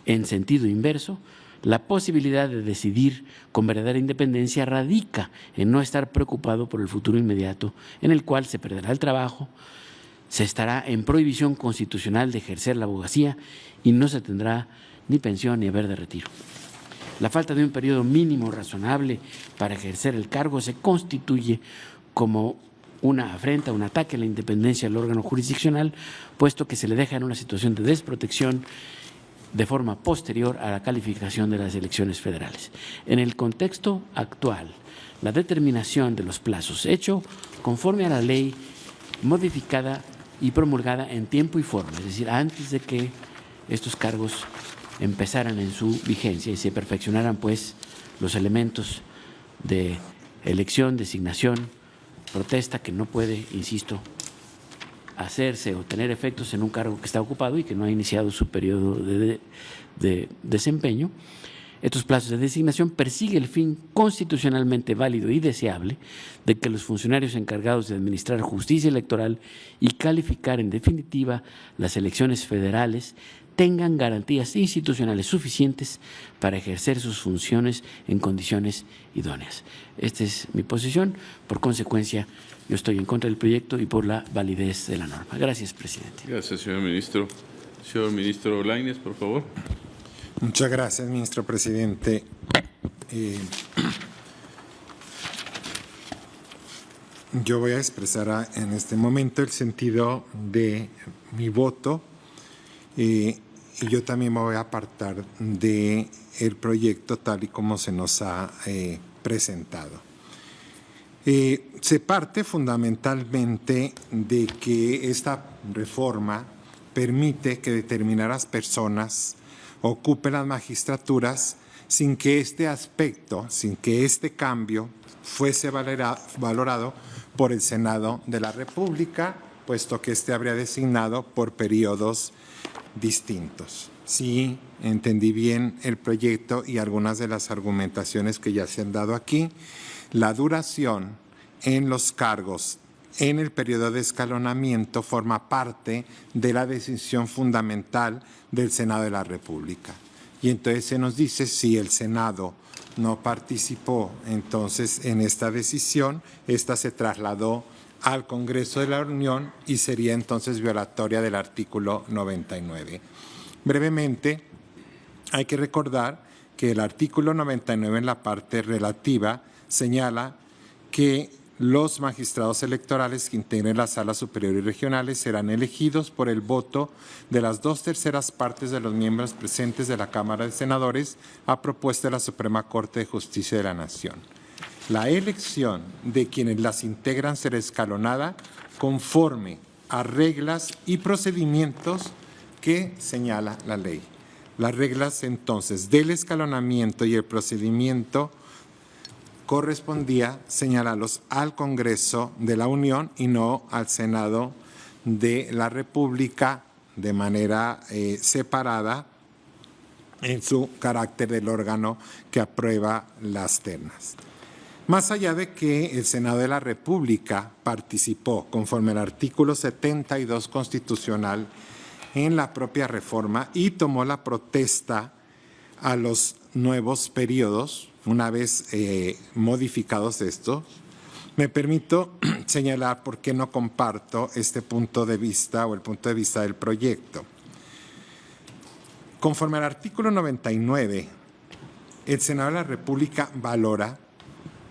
en sentido inverso, la posibilidad de decidir con verdadera independencia radica en no estar preocupado por el futuro inmediato, en el cual se perderá el trabajo, se estará en prohibición constitucional de ejercer la abogacía y no se tendrá ni pensión ni haber de retiro. La falta de un periodo mínimo razonable para ejercer el cargo se constituye como una afrenta, un ataque a la independencia del órgano jurisdiccional, puesto que se le deja en una situación de desprotección de forma posterior a la calificación de las elecciones federales. En el contexto actual, la determinación de los plazos hecho conforme a la ley modificada y promulgada en tiempo y forma, es decir, antes de que estos cargos empezaran en su vigencia y se perfeccionaran pues los elementos de elección, designación, protesta, que no puede, insisto, hacerse o tener efectos en un cargo que está ocupado y que no ha iniciado su periodo de desempeño. Estos plazos de designación persiguen el fin constitucionalmente válido y deseable de que los funcionarios encargados de administrar justicia electoral y calificar en definitiva las elecciones federales tengan garantías institucionales suficientes para ejercer sus funciones en condiciones idóneas. Esta es mi posición. Por consecuencia, yo estoy en contra del proyecto y por la validez de la norma. Gracias, presidente. Gracias, señor ministro. Señor ministro Lainez, por favor. Muchas gracias, ministro presidente. Yo voy a expresar en este momento el sentido de mi voto y yo también me voy a apartar del proyecto tal y como se nos ha presentado. Se parte fundamentalmente de que esta reforma permite que determinadas personas ocupen las magistraturas sin que este aspecto, sin que este cambio fuese valorado por el Senado de la República, puesto que este habría designado por periodos distintos. Sí, entendí bien el proyecto y algunas de las argumentaciones que ya se han dado aquí. La duración en los cargos en el periodo de escalonamiento forma parte de la decisión fundamental del Senado de la República. Y entonces se nos dice si el Senado no participó entonces en esta decisión, esta se trasladó al Congreso de la Unión y sería entonces violatoria del artículo 99. Brevemente, hay que recordar que el artículo 99 en la parte relativa señala que los magistrados electorales que integren las salas superiores y regionales serán elegidos por el voto de las 2/3 partes de los miembros presentes de la Cámara de Senadores a propuesta de la Suprema Corte de Justicia de la Nación. La elección de quienes las integran será escalonada conforme a reglas y procedimientos que señala la ley. Las reglas entonces del escalonamiento y el procedimiento correspondía señalarlos al Congreso de la Unión y no al Senado de la República de manera separada en su carácter del órgano que aprueba las ternas. Más allá de que el Senado de la República participó conforme al artículo 72 constitucional en la propia reforma y tomó la protesta a los nuevos periodos, una vez modificados estos, me permito señalar por qué no comparto este punto de vista o el punto de vista del proyecto. Conforme al artículo 99, el Senado de la República valora,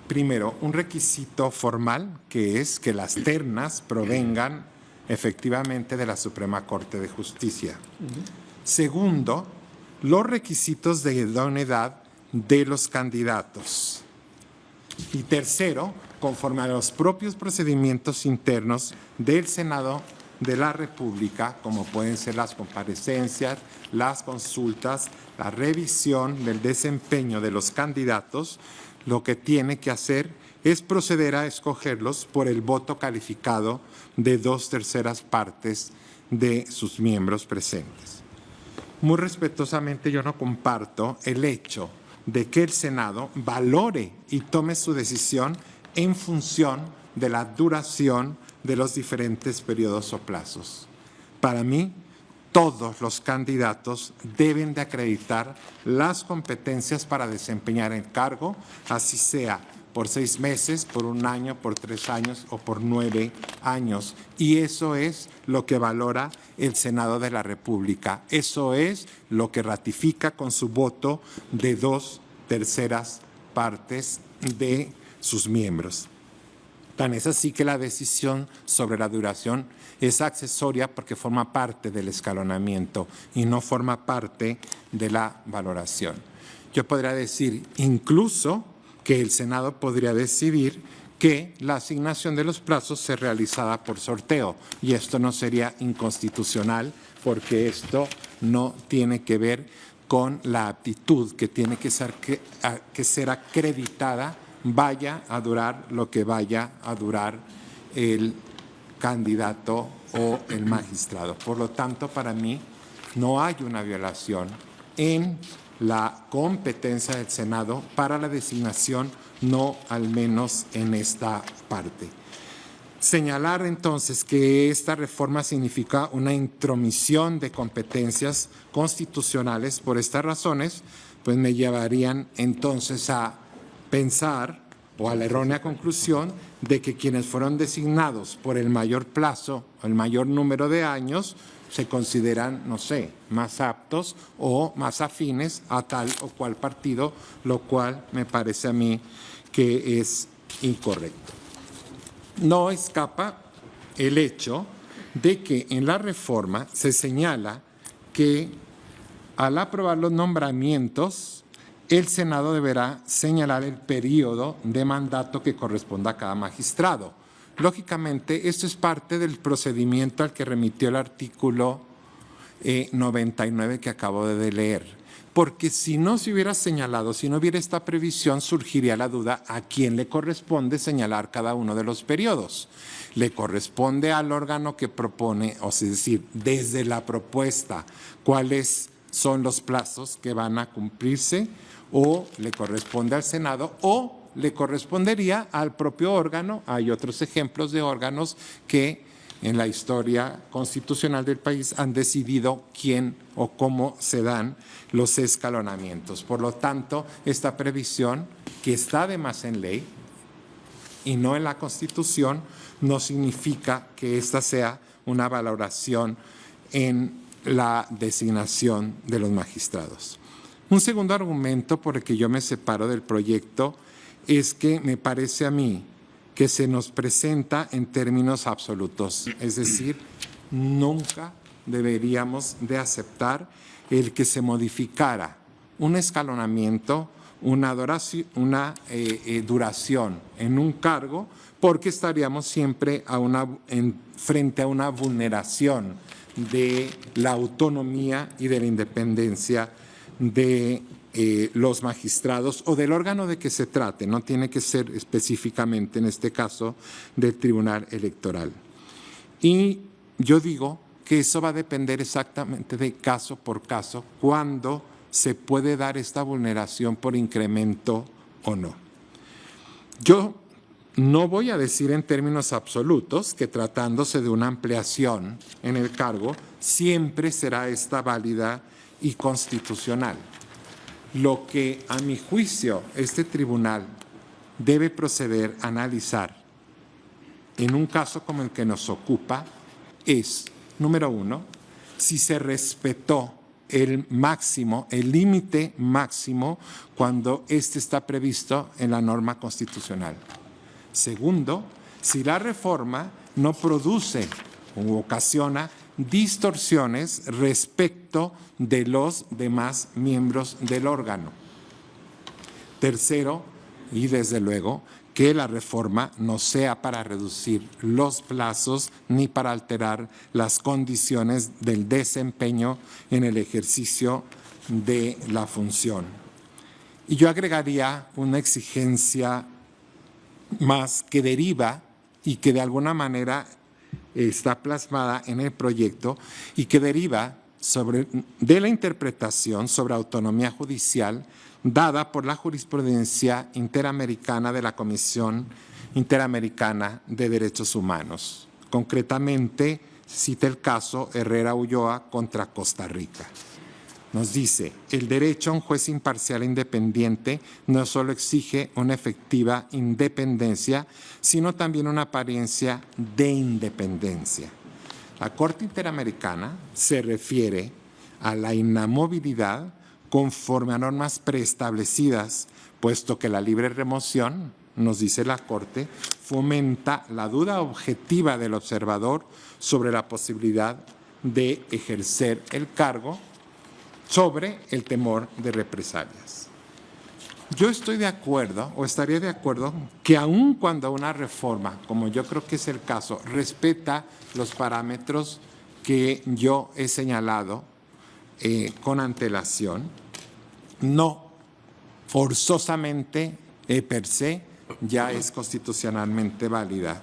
primero, un requisito formal, que es que las ternas provengan efectivamente de la Suprema Corte de Justicia. Segundo, los requisitos de idoneidad de los candidatos. Y tercero, conforme a los propios procedimientos internos del Senado de la República, como pueden ser las comparecencias, las consultas, la revisión del desempeño de los candidatos, lo que tiene que hacer es proceder a escogerlos por el voto calificado de 2/3 partes de sus miembros presentes. Muy respetuosamente, yo no comparto el hecho de que el Senado valore y tome su decisión en función de la duración de los diferentes periodos o plazos. Para mí, todos los candidatos deben de acreditar las competencias para desempeñar el cargo, así sea por 6 meses, por 1 año, por 3 años o por 9 años. Y eso es lo que valora el Senado de la República. Eso es lo que ratifica con su voto de 2/3 partes de sus miembros. Tan es así que la decisión sobre la duración es accesoria porque forma parte del escalonamiento y no forma parte de la valoración. Yo podría decir incluso que el Senado podría decidir que la asignación de los plazos sea realizada por sorteo y esto no sería inconstitucional porque esto no tiene que ver con la aptitud que tiene que ser acreditada, vaya a durar lo que vaya a durar el candidato o el magistrado. Por lo tanto, para mí no hay una violación en la competencia del Senado para la designación, no al menos en esta parte. Señalar entonces que esta reforma significa una intromisión de competencias constitucionales por estas razones, pues me llevarían entonces a pensar o a la errónea conclusión de que quienes fueron designados por el mayor plazo o el mayor número de años se consideran, no sé, más aptos o más afines a tal o cual partido, lo cual me parece a mí que es incorrecto. No escapa el hecho de que en la reforma se señala que al aprobar los nombramientos, el Senado deberá señalar el periodo de mandato que corresponda a cada magistrado. Lógicamente, esto es parte del procedimiento al que remitió el artículo 99 que acabo de leer. Porque si no se hubiera señalado, si no hubiera esta previsión, surgiría la duda a quién le corresponde señalar cada uno de los periodos. Le corresponde al órgano que propone, o sea, es decir, desde la propuesta, cuáles son los plazos que van a cumplirse, o le corresponde al Senado, o le correspondería al propio órgano. Hay otros ejemplos de órganos que en la historia constitucional del país han decidido quién o cómo se dan los escalonamientos. Por lo tanto, esta previsión, que está además en ley y no en la Constitución, no significa que esta sea una valoración en la designación de los magistrados. Un segundo argumento por el que yo me separo del proyecto es que me parece a mí que se nos presenta en términos absolutos, es decir, nunca deberíamos de aceptar el que se modificara un escalonamiento, una duración en un cargo, porque estaríamos siempre frente a una vulneración de la autonomía y de la independencia de los magistrados o del órgano de que se trate, no tiene que ser específicamente en este caso del Tribunal Electoral. Y yo digo que eso va a depender exactamente de caso por caso, cuándo se puede dar esta vulneración por incremento o no. Yo no voy a decir en términos absolutos que tratándose de una ampliación en el cargo, siempre será esta válida y constitucional. Lo que, a mi juicio, este tribunal debe proceder a analizar en un caso como el que nos ocupa es, número uno, si se respetó el límite máximo cuando este está previsto en la norma constitucional. Segundo, si la reforma no produce o ocasiona distorsiones respecto de los demás miembros del órgano. Tercero, y desde luego, que la reforma no sea para reducir los plazos ni para alterar las condiciones del desempeño en el ejercicio de la función. Y yo agregaría una exigencia más que deriva y que de alguna manera está plasmada en el proyecto y que deriva de la interpretación sobre autonomía judicial dada por la jurisprudencia interamericana de la Comisión Interamericana de Derechos Humanos. Concretamente, cita el caso Herrera-Ulloa contra Costa Rica. Nos dice, el derecho a un juez imparcial e independiente no solo exige una efectiva independencia, sino también una apariencia de independencia. La Corte Interamericana se refiere a la inamovilidad conforme a normas preestablecidas, puesto que la libre remoción, nos dice la Corte, fomenta la duda objetiva del observador sobre la posibilidad de ejercer el cargo sobre el temor de represalias. Yo estoy de acuerdo, o estaría de acuerdo, que aun cuando una reforma, como yo creo que es el caso, respeta los parámetros que yo he señalado con antelación, no forzosamente per se ya es constitucionalmente válida.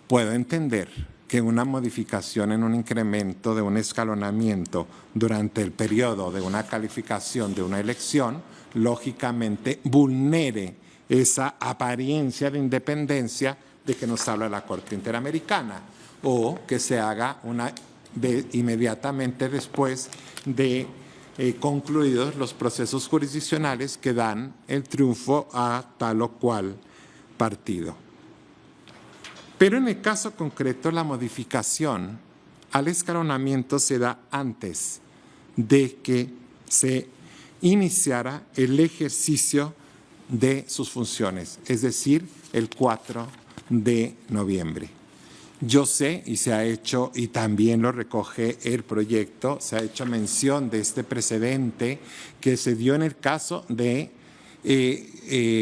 Puedo entender que una modificación en un incremento de un escalonamiento durante el periodo de una calificación de una elección, lógicamente vulnere esa apariencia de independencia de que nos habla la Corte Interamericana, o que se haga inmediatamente después de concluidos los procesos jurisdiccionales que dan el triunfo a tal o cual partido. Pero en el caso concreto, la modificación al escalonamiento se da antes de que se iniciara el ejercicio de sus funciones, es decir, el 4 de noviembre. Yo sé, y se ha hecho, y también lo recoge el proyecto, se ha hecho mención de este precedente que se dio en el caso de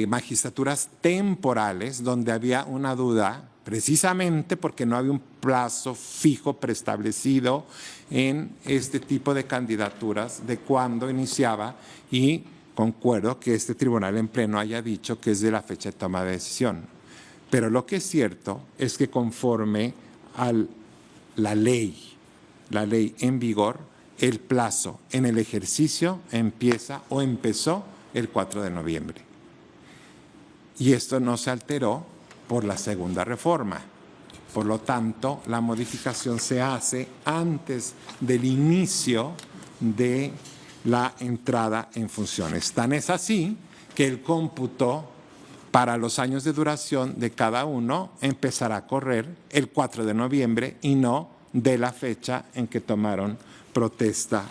magistraturas temporales, donde había una duda, precisamente porque no había un plazo fijo preestablecido en este tipo de candidaturas de cuándo iniciaba, y concuerdo que este tribunal en pleno haya dicho que es de la fecha de toma de decisión. Pero lo que es cierto es que conforme a la ley en vigor, el plazo en el ejercicio empieza o empezó el 4 de noviembre. Y esto no se alteró por la segunda reforma. Por lo tanto, la modificación se hace antes del inicio de la entrada en funciones. Tan es así que el cómputo para los años de duración de cada uno empezará a correr el 4 de noviembre y no de la fecha en que tomaron protesta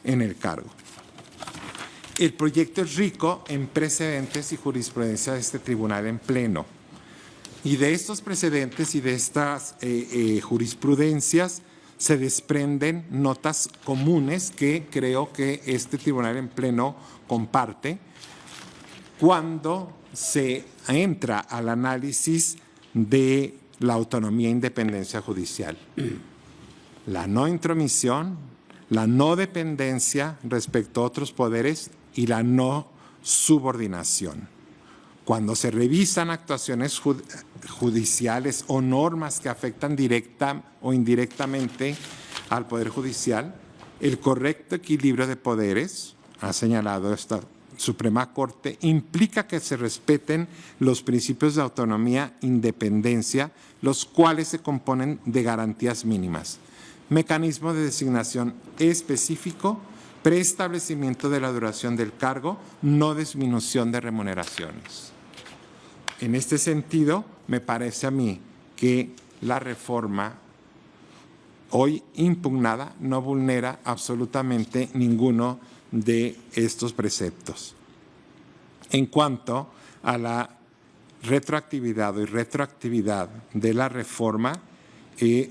en el cargo. El proyecto es rico en precedentes y jurisprudencia de este tribunal en pleno. Y de estos precedentes y de estas jurisprudencias se desprenden notas comunes que creo que este tribunal en pleno comparte cuando se entra al análisis de la autonomía e independencia judicial. La no intromisión, la no dependencia respecto a otros poderes y la no subordinación. Cuando se revisan actuaciones judiciales o normas que afectan directa o indirectamente al Poder Judicial, el correcto equilibrio de poderes, ha señalado esta Suprema Corte, implica que se respeten los principios de autonomía e independencia, los cuales se componen de garantías mínimas, mecanismo de designación específico, preestablecimiento de la duración del cargo, no disminución de remuneraciones. En este sentido, me parece a mí que la reforma hoy impugnada no vulnera absolutamente ninguno de estos preceptos. En cuanto a la retroactividad o irretroactividad de la reforma,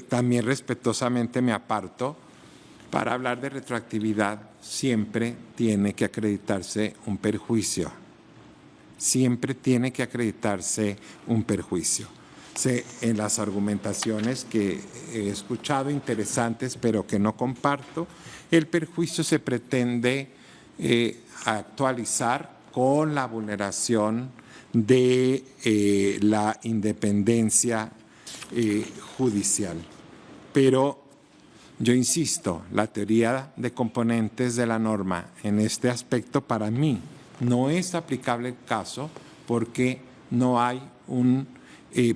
también respetuosamente me aparto. Para hablar de retroactividad siempre tiene que acreditarse un perjuicio. Siempre tiene que acreditarse un perjuicio. En las argumentaciones que he escuchado, interesantes, pero que no comparto, el perjuicio se pretende actualizar con la vulneración de la independencia judicial. Pero yo insisto, la teoría de componentes de la norma en este aspecto para mí no es aplicable el caso porque no hay un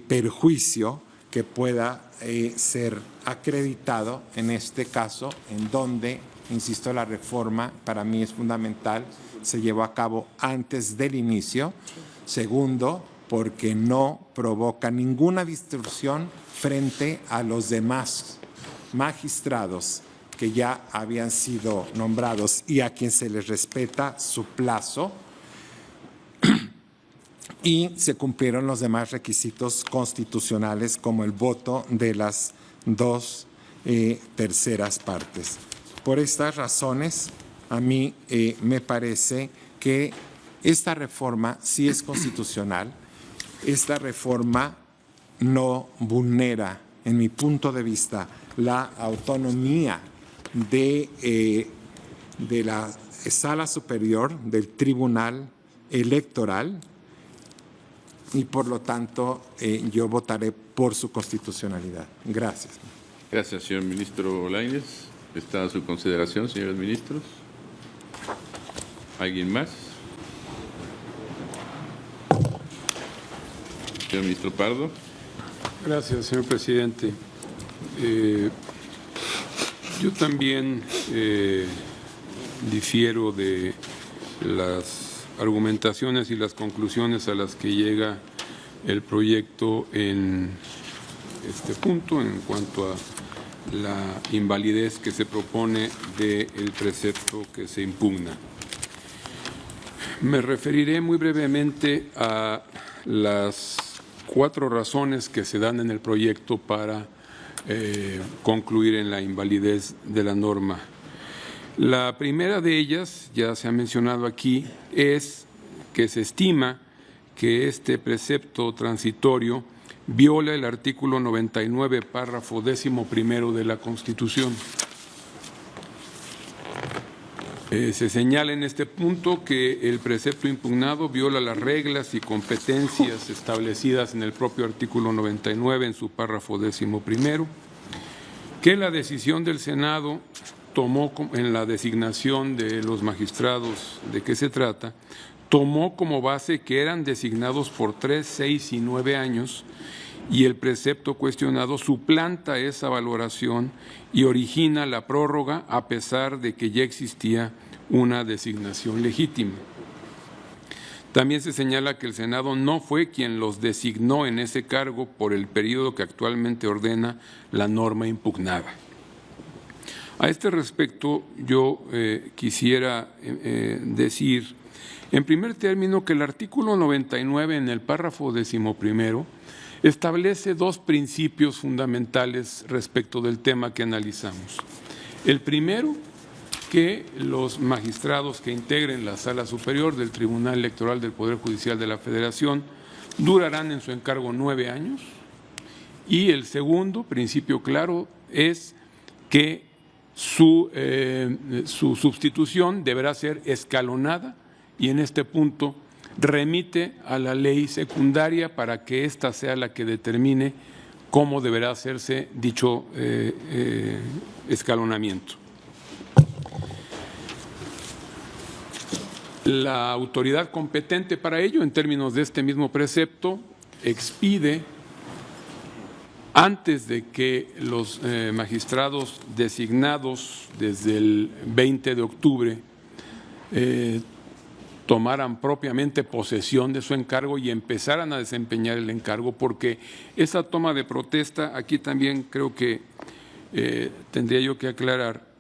perjuicio que pueda ser acreditado en este caso, en donde, insisto, la reforma para mí es fundamental, se llevó a cabo antes del inicio. Segundo, porque no provoca ninguna distorsión frente a los demás magistrados que ya habían sido nombrados y a quien se les respeta su plazo, y se cumplieron los demás requisitos constitucionales como el voto de las 2 terceras partes. Por estas razones, a mí me parece que esta reforma sí es constitucional. Esta reforma no vulnera, en mi punto de vista, la autonomía de la Sala Superior del Tribunal Electoral y, por lo tanto, yo votaré por su constitucionalidad. Gracias. Gracias, señor ministro Lainez. Está a su consideración, señores ministros. ¿Alguien más? Señor ministro Pardo. Gracias, señor presidente. Yo también difiero de las argumentaciones y las conclusiones a las que llega el proyecto en este punto en cuanto a la invalidez que se propone del precepto que se impugna. Me referiré muy brevemente a las 4 razones que se dan en el proyecto para concluir en la invalidez de la norma. La primera de ellas, ya se ha mencionado aquí, es que se estima que este precepto transitorio viola el artículo 99, párrafo 11º de la Constitución. Se señala en este punto que el precepto impugnado viola las reglas y competencias establecidas en el propio artículo 99 en su párrafo 11º, que la decisión del Senado tomó en la designación de los magistrados de qué se trata, tomó como base que eran designados por 3, 6 y 9 años y el precepto cuestionado suplanta esa valoración y origina la prórroga a pesar de que ya existía una designación legítima. También se señala que el Senado no fue quien los designó en ese cargo por el periodo que actualmente ordena la norma impugnada. A este respecto, yo quisiera decir, en primer término, que el artículo 99 en el párrafo 11º establece 2 principios fundamentales respecto del tema que analizamos. El primero, que los magistrados que integren la Sala Superior del Tribunal Electoral del Poder Judicial de la Federación durarán en su encargo 9 años. Y el segundo principio claro es que su sustitución deberá ser escalonada y en este punto remite a la ley secundaria para que ésta sea la que determine cómo deberá hacerse dicho escalonamiento. La autoridad competente para ello, en términos de este mismo precepto, expide antes de que los magistrados designados desde el 20 de octubre tomaran propiamente posesión de su encargo y empezaran a desempeñar el encargo, porque esa toma de protesta, aquí también creo que tendría yo que aclarar,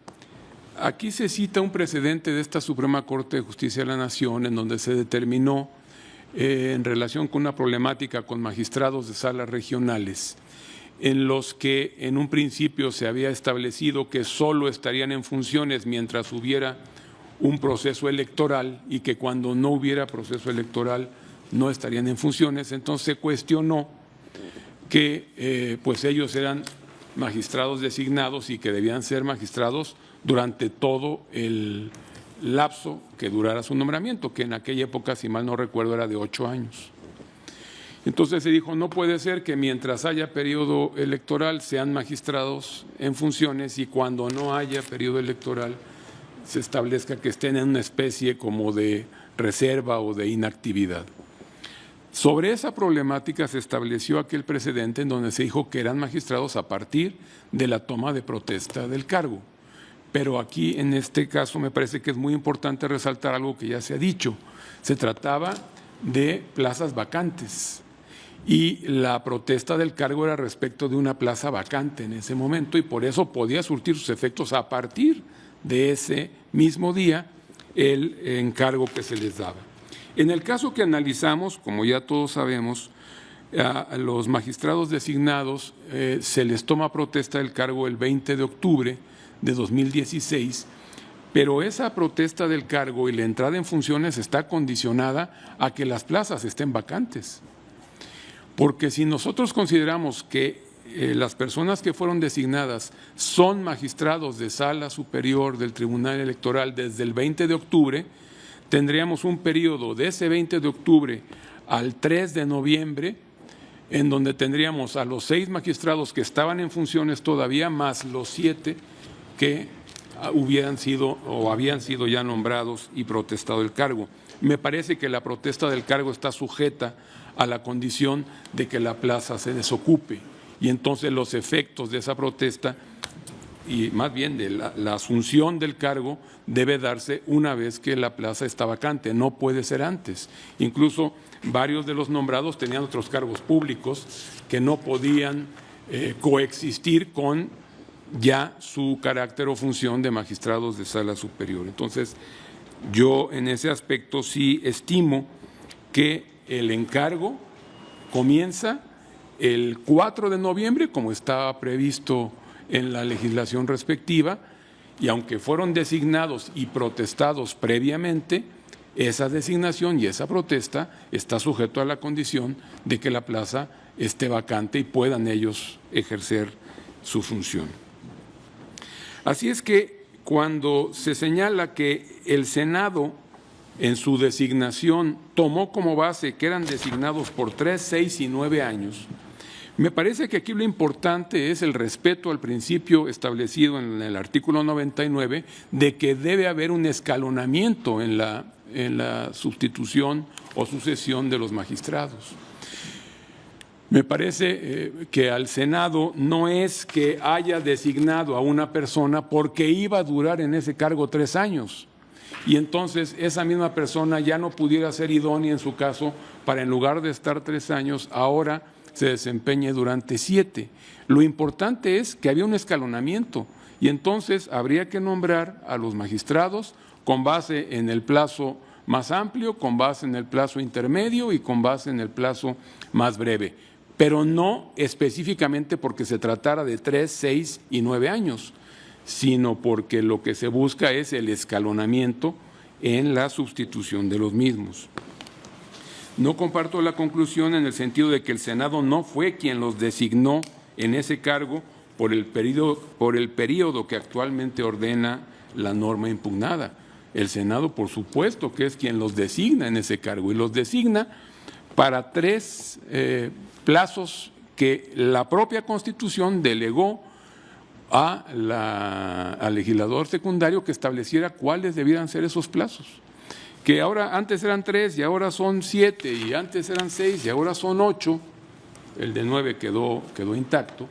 aquí se cita un precedente de esta Suprema Corte de Justicia de la Nación en donde se determinó en relación con una problemática con magistrados de salas regionales, en los que en un principio se había establecido que solo estarían en funciones mientras hubiera un proceso electoral y que cuando no hubiera proceso electoral no estarían en funciones. Entonces se cuestionó que pues ellos eran magistrados designados y que debían ser magistrados durante todo lapso que durara su nombramiento, que en aquella época, si mal no recuerdo, era de 8 años. Entonces se dijo, no puede ser que mientras haya periodo electoral sean magistrados en funciones y cuando no haya periodo electoral se establezca que estén en una especie como de reserva o de inactividad. Sobre esa problemática se estableció aquel precedente en donde se dijo que eran magistrados a partir de la toma de protesta del cargo. Pero aquí, en este caso, me parece que es muy importante resaltar algo que ya se ha dicho. Se trataba de plazas vacantes y la protesta del cargo era respecto de una plaza vacante en ese momento y por eso podía surtir sus efectos a partir de ese mismo día el encargo que se les daba. En el caso que analizamos, como ya todos sabemos, a los magistrados designados se les toma protesta del cargo el 20 de octubre de 2016, pero esa protesta del cargo y la entrada en funciones está condicionada a que las plazas estén vacantes. Porque si nosotros consideramos que las personas que fueron designadas son magistrados de sala superior del Tribunal Electoral desde el 20 de octubre, tendríamos un periodo de ese 20 de octubre al 3 de noviembre, en donde tendríamos a los 6 magistrados que estaban en funciones todavía, más los 7 que hubieran sido o habían sido ya nombrados y protestado el cargo. Me parece que la protesta del cargo está sujeta a la condición de que la plaza se desocupe y entonces los efectos de esa protesta y más bien de la asunción del cargo debe darse una vez que la plaza está vacante, no puede ser antes. Incluso varios de los nombrados tenían otros cargos públicos que no podían coexistir con ya su carácter o función de magistrados de sala superior. Entonces, yo en ese aspecto sí estimo que el encargo comienza el 4 de noviembre, como estaba previsto en la legislación respectiva, y aunque fueron designados y protestados previamente, esa designación y esa protesta está sujeto a la condición de que la plaza esté vacante y puedan ellos ejercer su función. Así es que cuando se señala que el Senado en su designación tomó como base que eran designados por 3, 6 y 9 años, me parece que aquí lo importante es el respeto al principio establecido en el artículo 99 de que debe haber un escalonamiento en la sustitución o sucesión de los magistrados. Me parece que al Senado no es que haya designado a una persona porque iba a durar en ese cargo 3 años y entonces esa misma persona ya no pudiera ser idónea en su caso para en lugar de estar 3 años ahora se desempeñe durante 7. Lo importante es que había un escalonamiento y entonces habría que nombrar a los magistrados con base en el plazo más amplio, con base en el plazo intermedio y con base en el plazo más breve, pero no específicamente porque se tratara de 3, 6 y 9 años, sino porque lo que se busca es el escalonamiento en la sustitución de los mismos. No comparto la conclusión en el sentido de que el Senado no fue quien los designó en ese cargo por el periodo que actualmente ordena la norma impugnada. El Senado, por supuesto, que es quien los designa en ese cargo y los designa para 3 plazos que la propia Constitución delegó al legislador secundario que estableciera cuáles debieran ser esos plazos. Que ahora antes eran 3 y ahora son 7 y antes eran 6 y ahora son 8, el de 9 quedó intacto,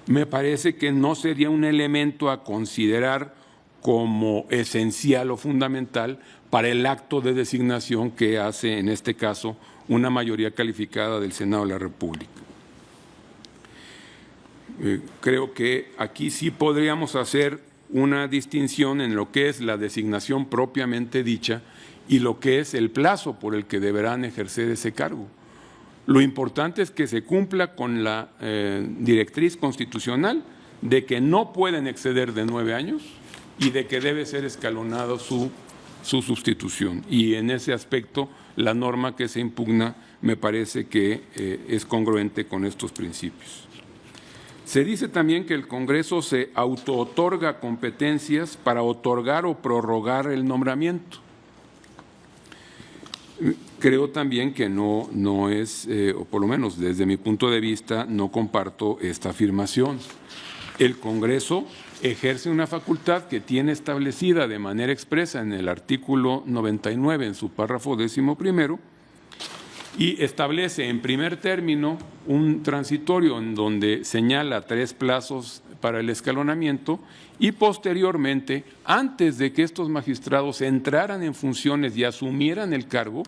me parece que no sería un elemento a considerar como esencial o fundamental para el acto de designación que hace en este caso una mayoría calificada del Senado de la República. Creo que aquí sí podríamos hacer una distinción en lo que es la designación propiamente dicha y lo que es el plazo por el que deberán ejercer ese cargo. Lo importante es que se cumpla con la directriz constitucional de que no pueden exceder de 9 años y de que debe ser escalonada su sustitución. Y en ese aspecto, la norma que se impugna me parece que es congruente con estos principios. Se dice también que el Congreso se autootorga competencias para otorgar o prorrogar el nombramiento. Creo también que no es, o por lo menos desde mi punto de vista, no comparto esta afirmación. El Congreso ejerce una facultad que tiene establecida de manera expresa en el artículo 99, en su párrafo 11º, y establece en primer término un transitorio en donde señala 3 plazos para el escalonamiento y posteriormente, antes de que estos magistrados entraran en funciones y asumieran el cargo,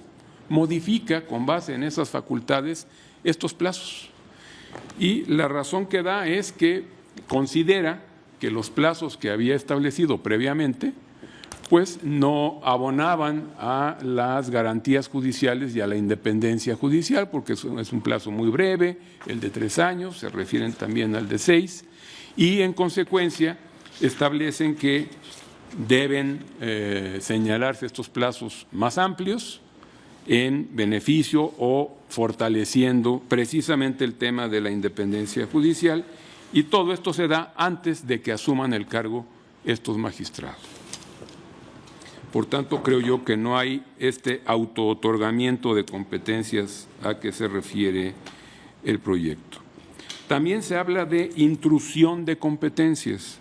modifica con base en esas facultades estos plazos. Y la razón que da es que considera que los plazos que había establecido previamente pues no abonaban a las garantías judiciales y a la independencia judicial, porque es un plazo muy breve, el de 3 años, se refieren también al de 6, y en consecuencia establecen que deben señalarse estos plazos más amplios en beneficio o fortaleciendo precisamente el tema de la independencia judicial, y todo esto se da antes de que asuman el cargo estos magistrados. Por tanto, creo yo que no hay este autootorgamiento de competencias a que se refiere el proyecto. También se habla de intrusión de competencias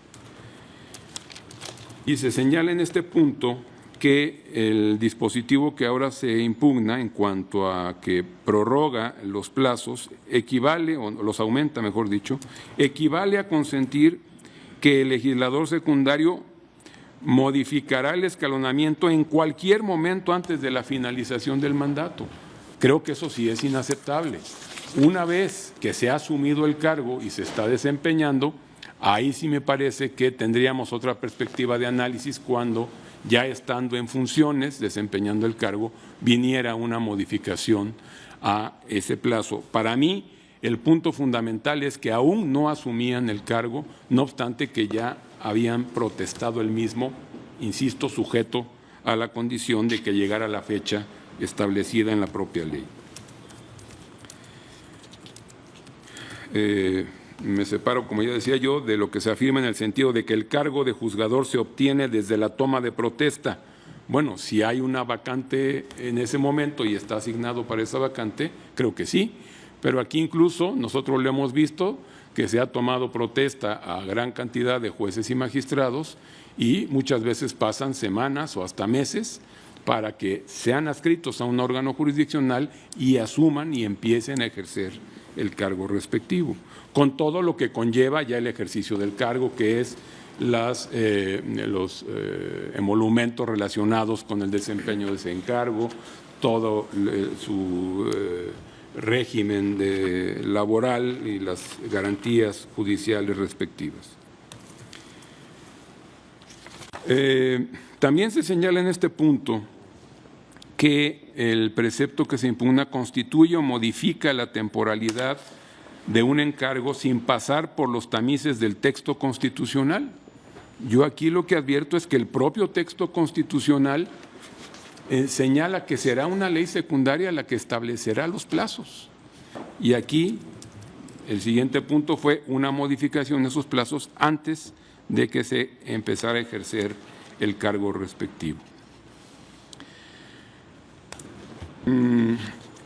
y se señala en este punto que el dispositivo que ahora se impugna en cuanto a que prorroga los plazos equivale, o los aumenta mejor dicho, equivale a consentir que el legislador secundario modificará el escalonamiento en cualquier momento antes de la finalización del mandato. Creo que eso sí es inaceptable. Una vez que se ha asumido el cargo y se está desempeñando, ahí sí me parece que tendríamos otra perspectiva de análisis cuando, ya estando en funciones, desempeñando el cargo, viniera una modificación a ese plazo. Para mí, el punto fundamental es que aún no asumían el cargo, no obstante que ya habían protestado el mismo, insisto, sujeto a la condición de que llegara la fecha establecida en la propia ley. Me separo, como ya decía yo, de lo que se afirma en el sentido de que el cargo de juzgador se obtiene desde la toma de protesta. Bueno, si hay una vacante en ese momento y está asignado para esa vacante, creo que sí, pero aquí incluso nosotros lo hemos visto, que se ha tomado protesta a gran cantidad de jueces y magistrados y muchas veces pasan semanas o hasta meses para que sean adscritos a un órgano jurisdiccional y asuman y empiecen a ejercer el cargo respectivo, con todo lo que conlleva ya el ejercicio del cargo, que es los emolumentos relacionados con el desempeño de ese encargo, todo su régimen laboral y las garantías judiciales respectivas. También se señala en este punto que el precepto que se impugna constituye o modifica la temporalidad de un encargo sin pasar por los tamices del texto constitucional. Yo aquí lo que advierto es que el propio texto constitucional señala que será una ley secundaria la que establecerá los plazos. Y aquí el siguiente punto fue una modificación de esos plazos antes de que se empezara a ejercer el cargo respectivo.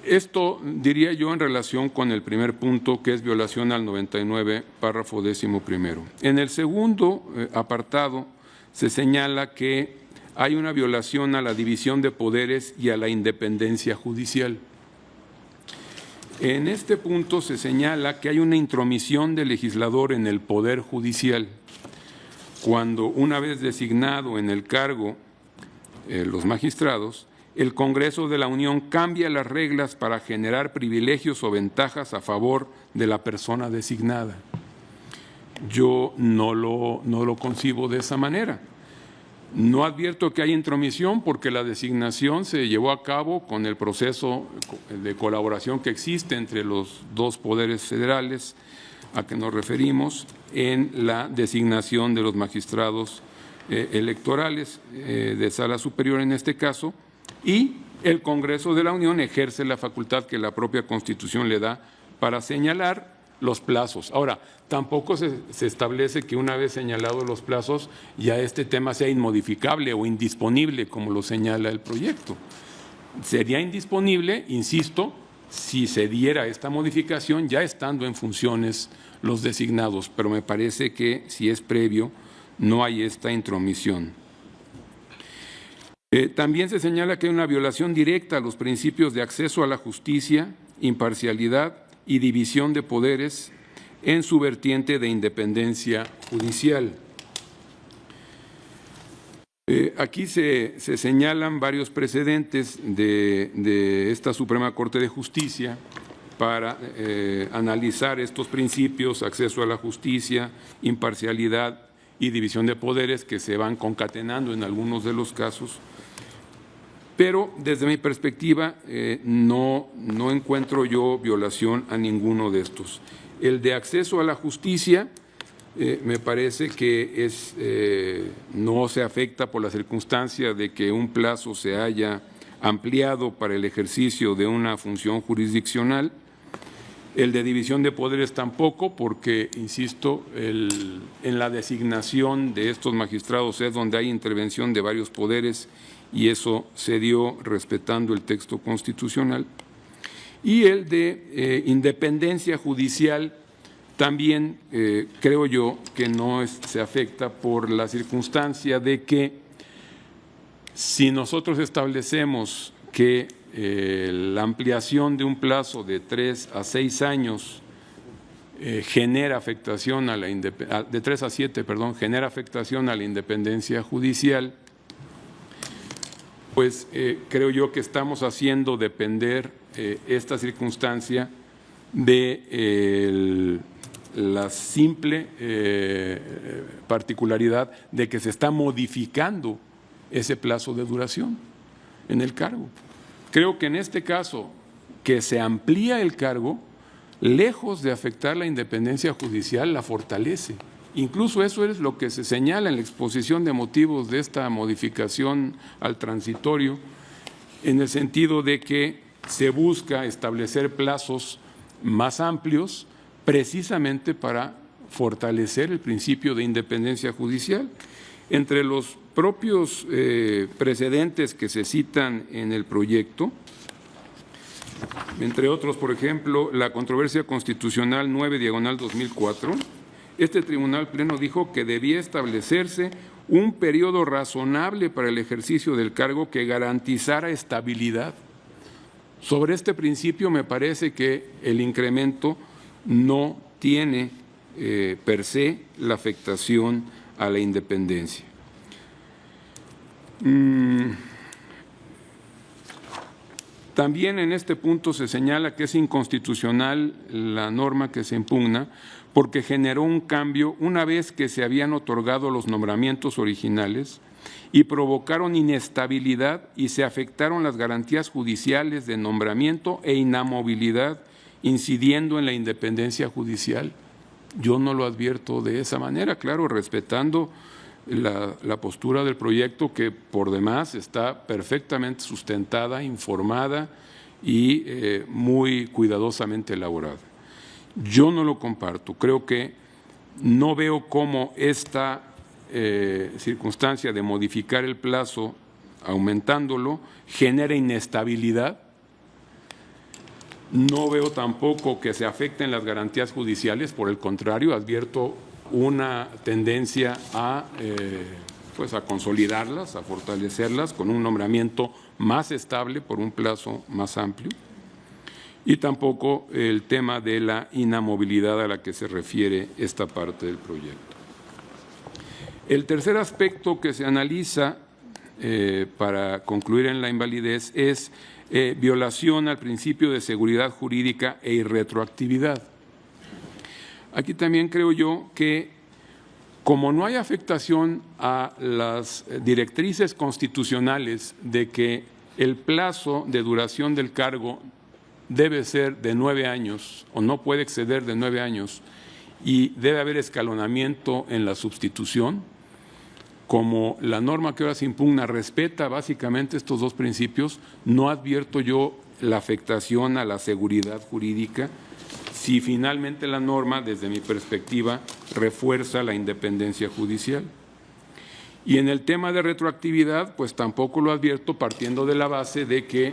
Esto diría yo en relación con el primer punto, que es violación al 99, párrafo 11º. En el segundo apartado se señala que hay una violación a la división de poderes y a la independencia judicial. En este punto se señala que hay una intromisión del legislador en el poder judicial, cuando una vez designado en el cargo los magistrados, el Congreso de la Unión cambia las reglas para generar privilegios o ventajas a favor de la persona designada. Yo no lo concibo de esa manera. No advierto que haya intromisión porque la designación se llevó a cabo con el proceso de colaboración que existe entre los dos poderes federales a que nos referimos en la designación de los magistrados electorales de sala superior en este caso, y el Congreso de la Unión ejerce la facultad que la propia Constitución le da para señalar los plazos. Ahora, tampoco se establece que una vez señalados los plazos ya este tema sea inmodificable o indisponible, como lo señala el proyecto. Sería indisponible, insisto, si se diera esta modificación ya estando en funciones los designados, pero me parece que si es previo no hay esta intromisión. También se señala que hay una violación directa a los principios de acceso a la justicia, imparcialidad y división de poderes en su vertiente de independencia judicial. Aquí se señalan varios precedentes de esta Suprema Corte de Justicia para analizar estos principios, acceso a la justicia, imparcialidad y división de poderes, que se van concatenando en algunos de los casos. Pero desde mi perspectiva no encuentro yo violación a ninguno de estos. El de acceso a la justicia me parece que no se afecta por la circunstancia de que un plazo se haya ampliado para el ejercicio de una función jurisdiccional. El de división de poderes tampoco, porque, insisto, en la designación de estos magistrados es donde hay intervención de varios poderes y eso se dio respetando el texto constitucional. Y el de independencia judicial también creo yo que no se afecta por la circunstancia de que si nosotros establecemos que la ampliación de un plazo de 3 a 6 años genera afectación a la de 3 a 7, perdón, genera afectación a la independencia judicial, pues creo yo que estamos haciendo depender esta circunstancia de la simple particularidad de que se está modificando ese plazo de duración en el cargo. Creo que en este caso, que se amplía el cargo, lejos de afectar la independencia judicial, la fortalece. Incluso eso es lo que se señala en la exposición de motivos de esta modificación al transitorio, en el sentido de que se busca establecer plazos más amplios precisamente para fortalecer el principio de independencia judicial. Entre los propios precedentes que se citan en el proyecto, entre otros, por ejemplo, la controversia constitucional 9/2004, este Tribunal Pleno dijo que debía establecerse un periodo razonable para el ejercicio del cargo que garantizara estabilidad. Sobre este principio me parece que el incremento no tiene per se la afectación a la independencia. También en este punto se señala que es inconstitucional la norma que se impugna porque generó un cambio una vez que se habían otorgado los nombramientos originales y provocaron inestabilidad y se afectaron las garantías judiciales de nombramiento e inamovilidad, incidiendo en la independencia judicial. Yo no lo advierto de esa manera, claro, respetando la postura del proyecto, que por demás está perfectamente sustentada, informada y muy cuidadosamente elaborada. Yo no lo comparto. Creo que no veo cómo esta circunstancia de modificar el plazo, aumentándolo, genera inestabilidad. No veo tampoco que se afecten las garantías judiciales, por el contrario, advierto una tendencia a consolidarlas, a fortalecerlas con un nombramiento más estable por un plazo más amplio. Y tampoco el tema de la inamovilidad a la que se refiere esta parte del proyecto. El tercer aspecto que se analiza para concluir en la invalidez es violación al principio de seguridad jurídica e irretroactividad. Aquí también creo yo que, como no hay afectación a las directrices constitucionales de que el plazo de duración del cargo debe ser de 9 años o no puede exceder de 9 años y debe haber escalonamiento en la sustitución, como la norma que ahora se impugna respeta básicamente estos dos principios, no advierto yo la afectación a la seguridad jurídica si finalmente la norma, desde mi perspectiva, refuerza la independencia judicial. Y en el tema de retroactividad, pues tampoco lo advierto, partiendo de la base de que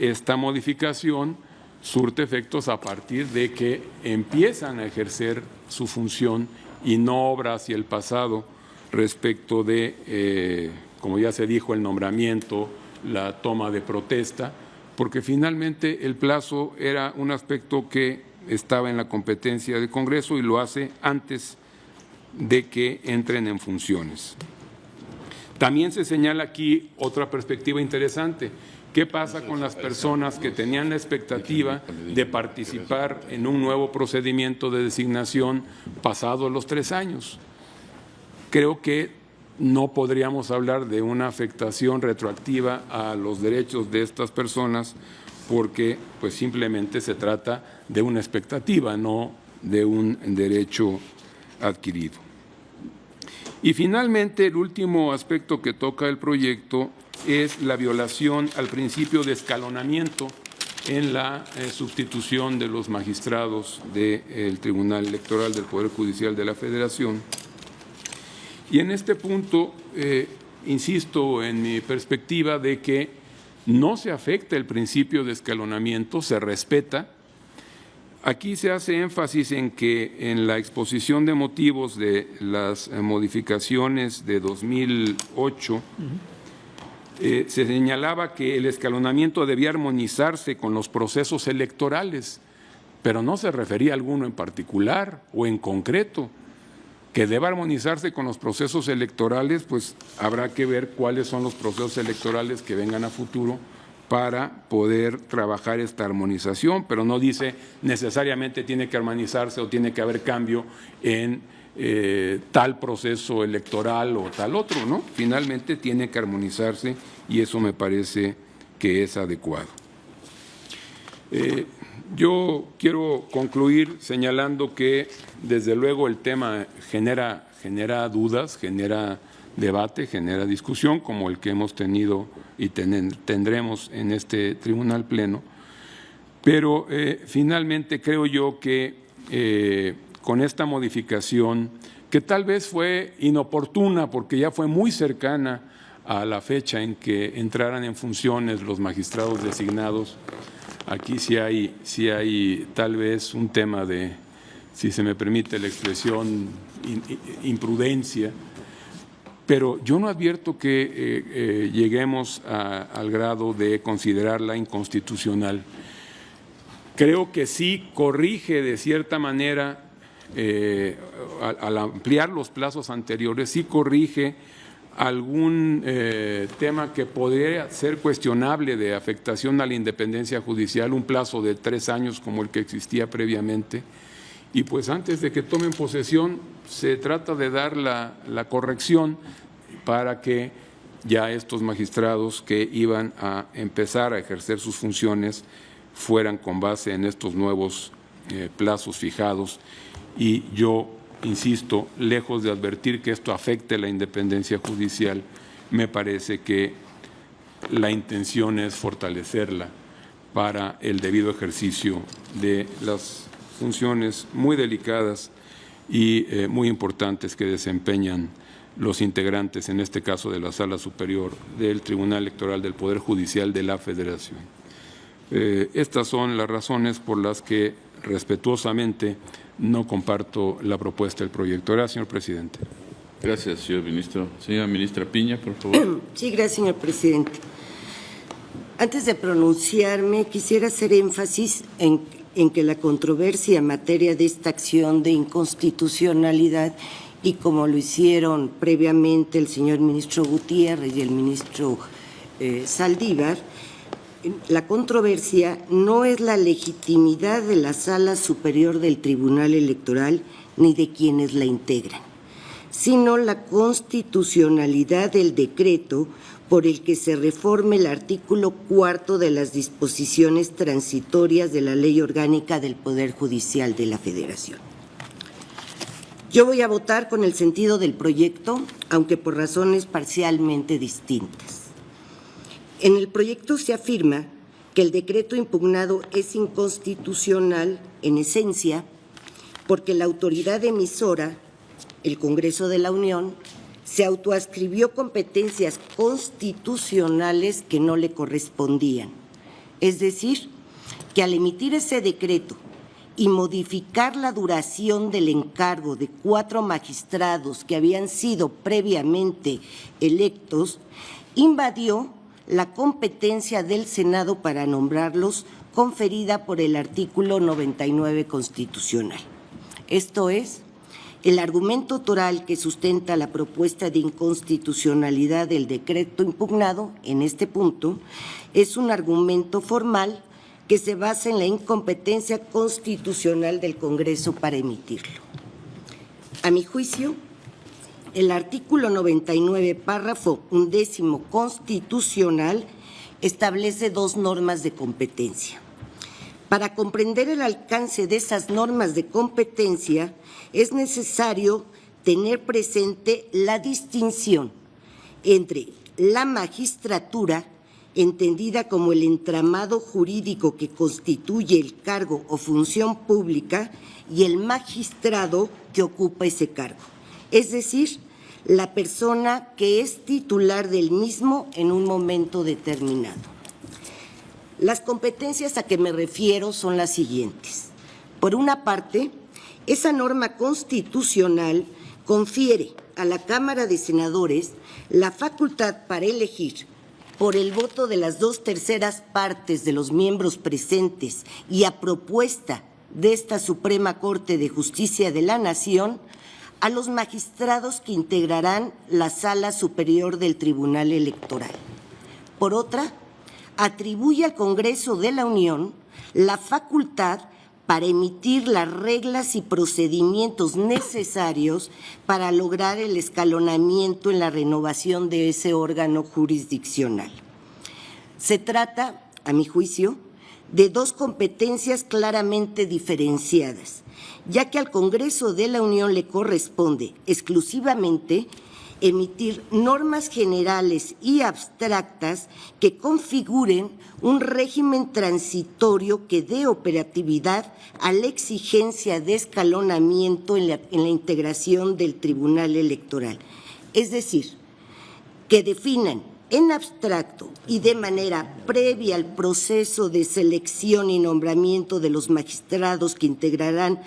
esta modificación surte efectos a partir de que empiezan a ejercer su función y no obra hacia el pasado respecto de, como ya se dijo, el nombramiento, la toma de protesta, porque finalmente el plazo era un aspecto que estaba en la competencia del Congreso y lo hace antes de que entren en funciones. También se señala aquí otra perspectiva interesante. ¿Qué pasa con las personas que tenían la expectativa de participar en un nuevo procedimiento de designación pasados los 3 años? Creo que no podríamos hablar de una afectación retroactiva a los derechos de estas personas porque pues simplemente se trata de una expectativa, no de un derecho adquirido. Y finalmente, el último aspecto que toca el proyecto es la violación al principio de escalonamiento en la sustitución de los magistrados del Tribunal Electoral del Poder Judicial de la Federación. Y en este punto, insisto en mi perspectiva de que no se afecta el principio de escalonamiento, se respeta. Aquí se hace énfasis en que en la exposición de motivos de las modificaciones de 2008 se señalaba que el escalonamiento debía armonizarse con los procesos electorales, pero no se refería a alguno en particular o en concreto. Que deba armonizarse con los procesos electorales, pues habrá que ver cuáles son los procesos electorales que vengan a futuro para poder trabajar esta armonización, pero no dice necesariamente tiene que armonizarse o tiene que haber cambio en tal proceso electoral o tal otro, ¿no? Finalmente tiene que armonizarse y eso me parece que es adecuado. Yo quiero concluir señalando que, desde luego, el tema genera dudas, genera debate, genera discusión, como el que hemos tenido y tendremos en este Tribunal Pleno, pero finalmente creo yo que con esta modificación, que tal vez fue inoportuna porque ya fue muy cercana a la fecha en que entraran en funciones los magistrados designados, aquí sí hay tal vez un tema de, si se me permite la expresión, imprudencia, pero yo no advierto que lleguemos al grado de considerarla inconstitucional. Creo que sí corrige de cierta manera, al ampliar los plazos anteriores, sí corrige algún tema que podría ser cuestionable de afectación a la independencia judicial, un plazo de 3 años como el que existía previamente. Y pues antes de que tomen posesión se trata de dar la corrección para que ya estos magistrados que iban a empezar a ejercer sus funciones fueran con base en estos nuevos plazos fijados. Y yo insisto, lejos de advertir que esto afecte la independencia judicial, me parece que la intención es fortalecerla para el debido ejercicio de las funciones muy delicadas y muy importantes que desempeñan los integrantes, en este caso de la Sala Superior del Tribunal Electoral del Poder Judicial de la Federación. Estas son las razones por las que respetuosamente no comparto la propuesta del proyecto. Gracias, señor presidente. Gracias, señor ministro. Señora ministra Piña, por favor. Sí, gracias, señor presidente. Antes de pronunciarme, quisiera hacer énfasis en que la controversia en materia de esta acción de inconstitucionalidad, y como lo hicieron previamente el señor ministro Gutiérrez y el ministro Saldívar, la controversia no es la legitimidad de la Sala Superior del Tribunal Electoral ni de quienes la integran, sino la constitucionalidad del decreto por el que se reforme el artículo 4 de las disposiciones transitorias de la Ley Orgánica del Poder Judicial de la Federación. Yo voy a votar con el sentido del proyecto, aunque por razones parcialmente distintas. En el proyecto se afirma que el decreto impugnado es inconstitucional en esencia, porque la autoridad emisora, el Congreso de la Unión, se autoadscribió competencias constitucionales que no le correspondían. Es decir, que al emitir ese decreto y modificar la duración del encargo de 4 magistrados que habían sido previamente electos, invadió la competencia del Senado para nombrarlos, conferida por el artículo 99 constitucional. Esto es, el argumento toral que sustenta la propuesta de inconstitucionalidad del decreto impugnado en este punto es un argumento formal que se basa en la incompetencia constitucional del Congreso para emitirlo. A mi juicio, el artículo 99, párrafo 11 constitucional, establece 2 normas de competencia. Para comprender el alcance de esas normas de competencia, es necesario tener presente la distinción entre la magistratura, entendida como el entramado jurídico que constituye el cargo o función pública, y el magistrado que ocupa ese cargo, es decir, la persona que es titular del mismo en un momento determinado. Las competencias a que me refiero son las siguientes. Por una parte, esa norma constitucional confiere a la Cámara de Senadores la facultad para elegir, por el voto de las 2/3 partes de los miembros presentes y a propuesta de esta Suprema Corte de Justicia de la Nación, a los magistrados que integrarán la Sala Superior del Tribunal Electoral. Por otra, atribuye al Congreso de la Unión la facultad para emitir las reglas y procedimientos necesarios para lograr el escalonamiento en la renovación de ese órgano jurisdiccional. Se trata, a mi juicio, de 2 competencias claramente diferenciadas, ya que al Congreso de la Unión le corresponde exclusivamente emitir normas generales y abstractas que configuren un régimen transitorio que dé operatividad a la exigencia de escalonamiento en la integración del Tribunal Electoral. Es decir, que definan en abstracto y de manera previa al proceso de selección y nombramiento de los magistrados que integrarán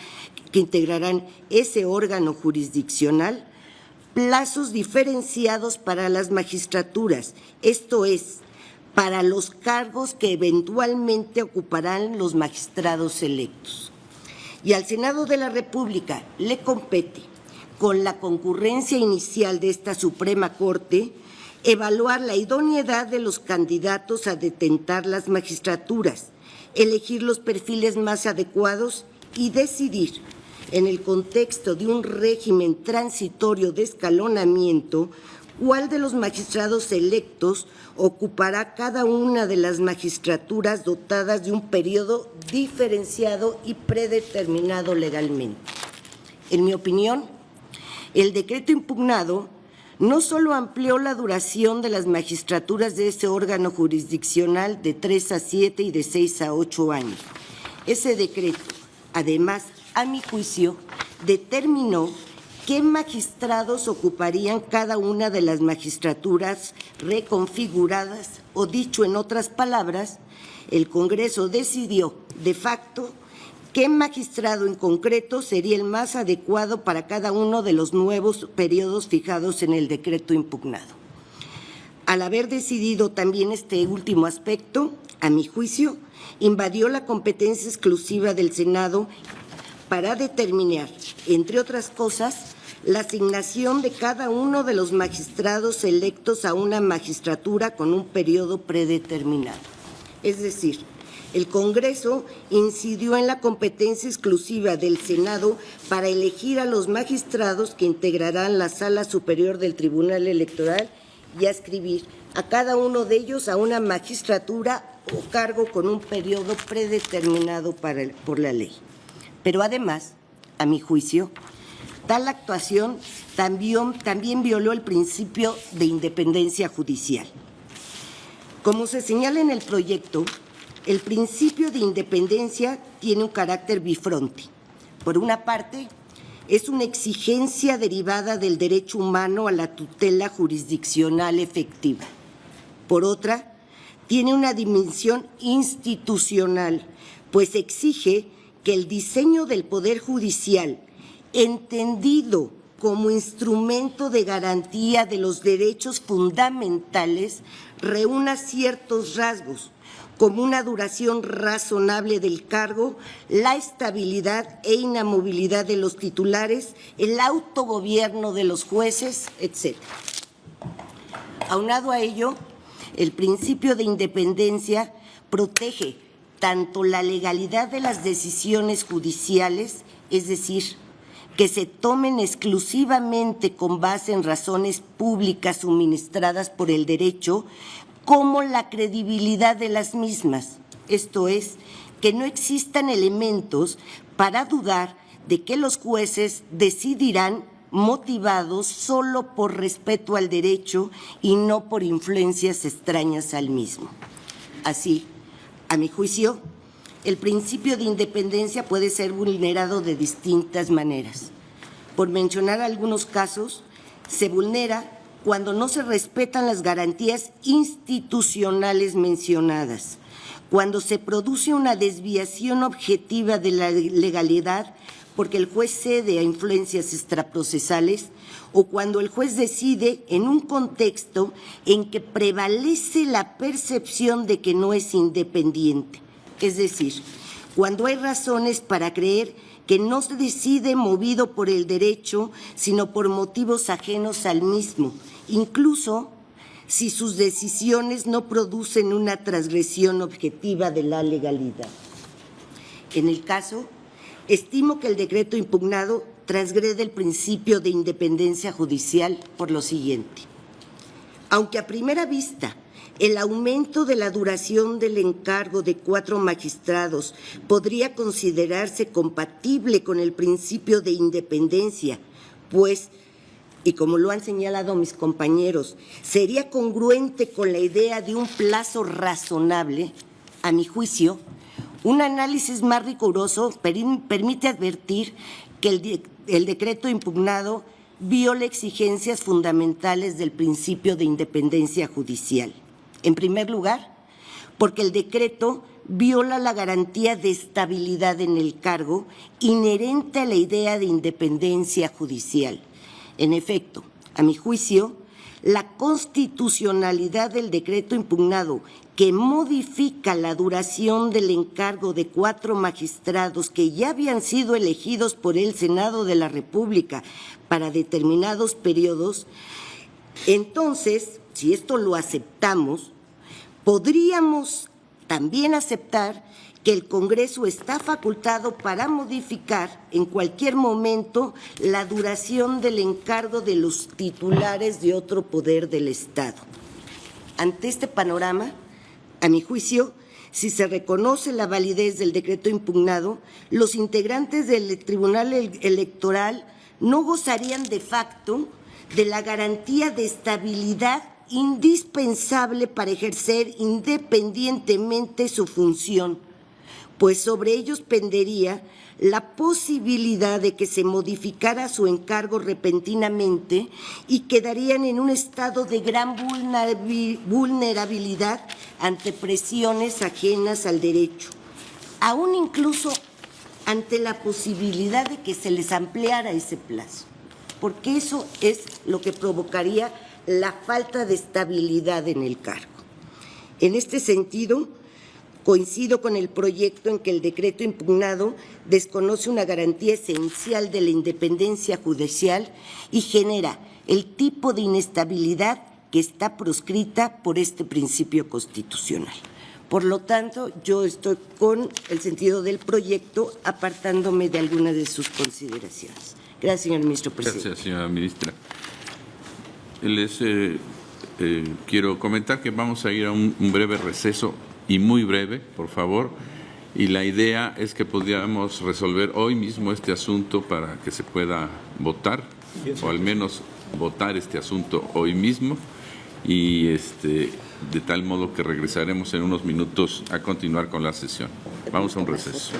ese órgano jurisdiccional, plazos diferenciados para las magistraturas, esto es, para los cargos que eventualmente ocuparán los magistrados electos. Y al Senado de la República le compete, con la concurrencia inicial de esta Suprema Corte, evaluar la idoneidad de los candidatos a detentar las magistraturas, elegir los perfiles más adecuados y decidir, en el contexto de un régimen transitorio de escalonamiento, cuál de los magistrados electos ocupará cada una de las magistraturas dotadas de un periodo diferenciado y predeterminado legalmente. En mi opinión, el decreto impugnado no solo amplió la duración de las magistraturas de ese órgano jurisdiccional de 3 a 7 y de 6 a 8 años. Ese decreto, además, a mi juicio, determinó qué magistrados ocuparían cada una de las magistraturas reconfiguradas, o dicho en otras palabras, el Congreso decidió de facto qué magistrado en concreto sería el más adecuado para cada uno de los nuevos periodos fijados en el decreto impugnado. Al haber decidido también este último aspecto, a mi juicio, invadió la competencia exclusiva del Senado para determinar, entre otras cosas, la asignación de cada uno de los magistrados electos a una magistratura con un periodo predeterminado. Es decir, el Congreso incidió en la competencia exclusiva del Senado para elegir a los magistrados que integrarán la Sala Superior del Tribunal Electoral y adscribir a cada uno de ellos a una magistratura o cargo con un periodo predeterminado por la ley. Pero además, a mi juicio, tal actuación también violó el principio de independencia judicial. Como se señala en el proyecto, el principio de independencia tiene un carácter bifronte. Por una parte, es una exigencia derivada del derecho humano a la tutela jurisdiccional efectiva. Por otra, tiene una dimensión institucional, pues exige que el diseño del Poder Judicial, entendido como instrumento de garantía de los derechos fundamentales, reúna ciertos rasgos, como una duración razonable del cargo, la estabilidad e inamovilidad de los titulares, el autogobierno de los jueces, etc. Aunado a ello, el principio de independencia protege tanto la legalidad de las decisiones judiciales, es decir, que se tomen exclusivamente con base en razones públicas suministradas por el derecho, como la credibilidad de las mismas, esto es, que no existan elementos para dudar de que los jueces decidirán motivados solo por respeto al derecho y no por influencias extrañas al mismo. Así, a mi juicio, el principio de independencia puede ser vulnerado de distintas maneras. Por mencionar algunos casos, se vulnera cuando no se respetan las garantías institucionales mencionadas, cuando se produce una desviación objetiva de la legalidad porque el juez cede a influencias extraprocesales o cuando el juez decide en un contexto en que prevalece la percepción de que no es independiente, es decir, cuando hay razones para creer que no se decide movido por el derecho, sino por motivos ajenos al mismo, incluso si sus decisiones no producen una transgresión objetiva de la legalidad. En el caso, estimo que el decreto impugnado transgrede el principio de independencia judicial por lo siguiente. Aunque a primera vista el aumento de la duración del encargo de 4 magistrados podría considerarse compatible con el principio de independencia, pues, y como lo han señalado mis compañeros, sería congruente con la idea de un plazo razonable, a mi juicio, un análisis más riguroso permite advertir que el decreto impugnado viola exigencias fundamentales del principio de independencia judicial. En primer lugar, porque el decreto viola la garantía de estabilidad en el cargo inherente a la idea de independencia judicial. En efecto, a mi juicio, la constitucionalidad del decreto impugnado que modifica la duración del encargo de 4 magistrados que ya habían sido elegidos por el Senado de la República para determinados periodos, entonces, si esto lo aceptamos, podríamos también aceptar que el Congreso está facultado para modificar en cualquier momento la duración del encargo de los titulares de otro poder del Estado. Ante este panorama, a mi juicio, si se reconoce la validez del decreto impugnado, los integrantes del Tribunal Electoral no gozarían de facto de la garantía de estabilidad indispensable para ejercer independientemente su función, pues sobre ellos pendería la posibilidad de que se modificara su encargo repentinamente y quedarían en un estado de gran vulnerabilidad ante presiones ajenas al derecho, aún incluso ante la posibilidad de que se les ampliara ese plazo, porque eso es lo que provocaría la falta de estabilidad en el cargo. En este sentido, coincido con el proyecto en que el decreto impugnado desconoce una garantía esencial de la independencia judicial y genera el tipo de inestabilidad que está proscrita por este principio constitucional. Por lo tanto, yo estoy con el sentido del proyecto, apartándome de algunas de sus consideraciones. Gracias, señor ministro presidente. Gracias, señora ministra. Les quiero comentar que vamos a ir a un breve receso, y muy breve, por favor, y la idea es que pudiéramos resolver hoy mismo este asunto para que se pueda votar, o al menos votar este asunto hoy mismo, y de tal modo que regresaremos en unos minutos a continuar con la sesión. Vamos a un receso.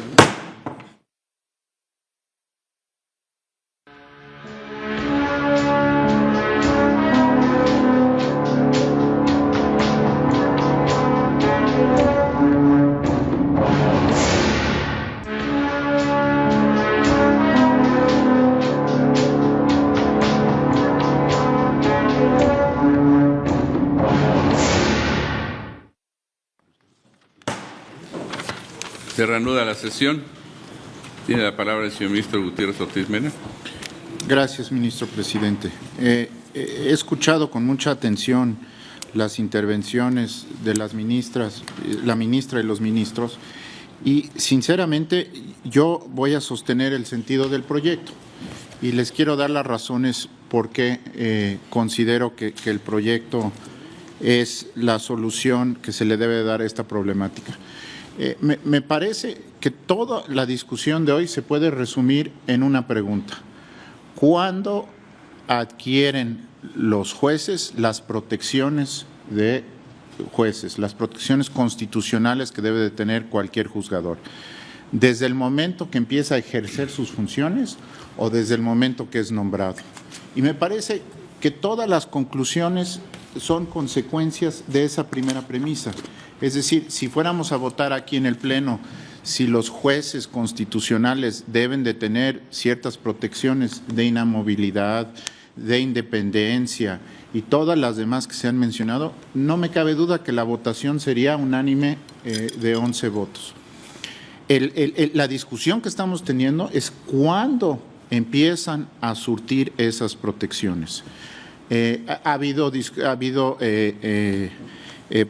Se reanuda la sesión. Tiene la palabra el señor ministro Gutiérrez Ortiz Mena. Gracias, ministro presidente. He escuchado con mucha atención las intervenciones de las ministras, la ministra y los ministros, y sinceramente yo voy a sostener el sentido del proyecto y les quiero dar las razones por qué considero que el proyecto es la solución que se le debe dar a esta problemática. Me parece que toda la discusión de hoy se puede resumir en una pregunta. ¿Cuándo adquieren los jueces las protecciones de jueces, las protecciones constitucionales que debe de tener cualquier juzgador? ¿Desde el momento que empieza a ejercer sus funciones o desde el momento que es nombrado? Y me parece que todas las conclusiones son consecuencias de esa primera premisa. Es decir, si fuéramos a votar aquí en el Pleno si los jueces constitucionales deben de tener ciertas protecciones de inamovilidad, de independencia y todas las demás que se han mencionado, no me cabe duda que la votación sería unánime de 11 votos. La discusión que estamos teniendo es cuándo empiezan a surtir esas protecciones. Ha habido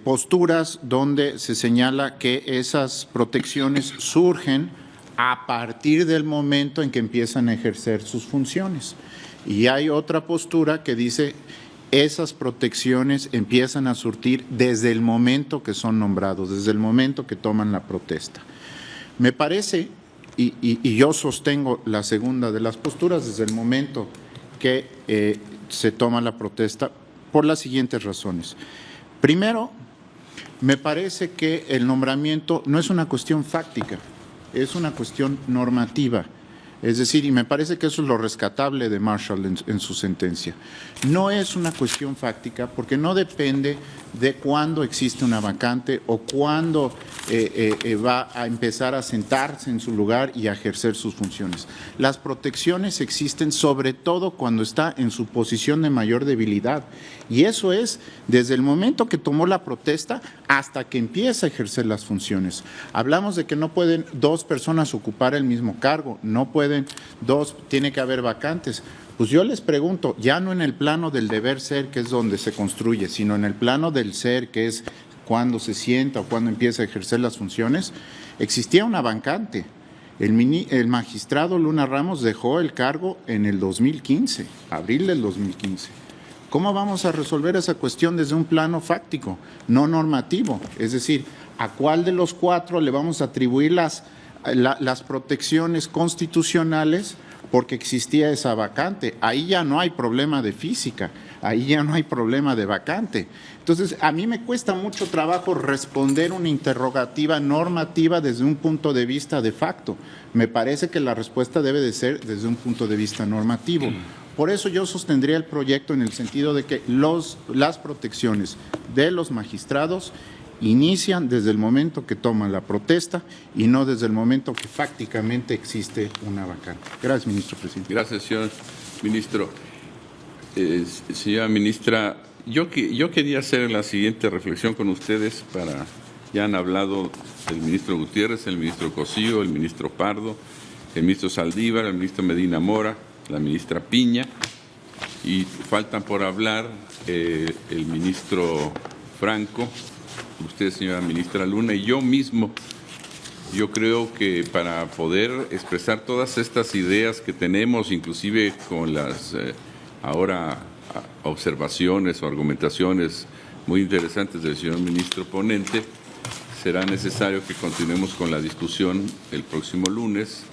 posturas donde se señala que esas protecciones surgen a partir del momento en que empiezan a ejercer sus funciones. Y hay otra postura que dice esas protecciones empiezan a surtir desde el momento que son nombrados, desde el momento que toman la protesta. Me parece, y yo sostengo la segunda de las posturas, desde el momento que se toma la protesta, por las siguientes razones. Primero, me parece que el nombramiento no es una cuestión fáctica, es una cuestión normativa. Es decir, y me parece que eso es lo rescatable de Marshall en su sentencia. No es una cuestión fáctica porque no depende de cuándo existe una vacante o cuándo va a empezar a sentarse en su lugar y a ejercer sus funciones. Las protecciones existen sobre todo cuando está en su posición de mayor debilidad. Y eso es desde el momento que tomó la protesta hasta que empieza a ejercer las funciones. Hablamos de que no pueden dos personas ocupar el mismo cargo, no pueden dos, tiene que haber vacantes. Pues yo les pregunto, ya no en el plano del deber ser, que es donde se construye, sino en el plano del ser, que es cuando se sienta o cuando empieza a ejercer las funciones, existía una vacante. El magistrado Luna Ramos dejó el cargo en el 2015, abril del 2015. ¿Cómo vamos a resolver esa cuestión desde un plano fáctico, no normativo? Es decir, ¿a cuál de los cuatro le vamos a atribuir las protecciones constitucionales porque existía esa vacante? Ahí ya no hay problema de física, ahí ya no hay problema de vacante. Entonces, a mí me cuesta mucho trabajo responder una interrogativa normativa desde un punto de vista de facto. Me parece que la respuesta debe de ser desde un punto de vista normativo. Por eso yo sostendría el proyecto en el sentido de que las protecciones de los magistrados inician desde el momento que toman la protesta y no desde el momento que fácticamente existe una vacante. Gracias, ministro presidente. Gracias, señor ministro. Señora ministra, yo quería hacer la siguiente reflexión con ustedes. Ya han hablado el ministro Gutiérrez, el ministro Cosío, el ministro Pardo, el ministro Saldívar, el ministro Medina Mora, la ministra Piña, y faltan por hablar el ministro Franco, usted, señora ministra Luna, y yo mismo. Yo creo que para poder expresar todas estas ideas que tenemos, inclusive con las ahora observaciones o argumentaciones muy interesantes del señor ministro ponente, será necesario que continuemos con la discusión el próximo lunes,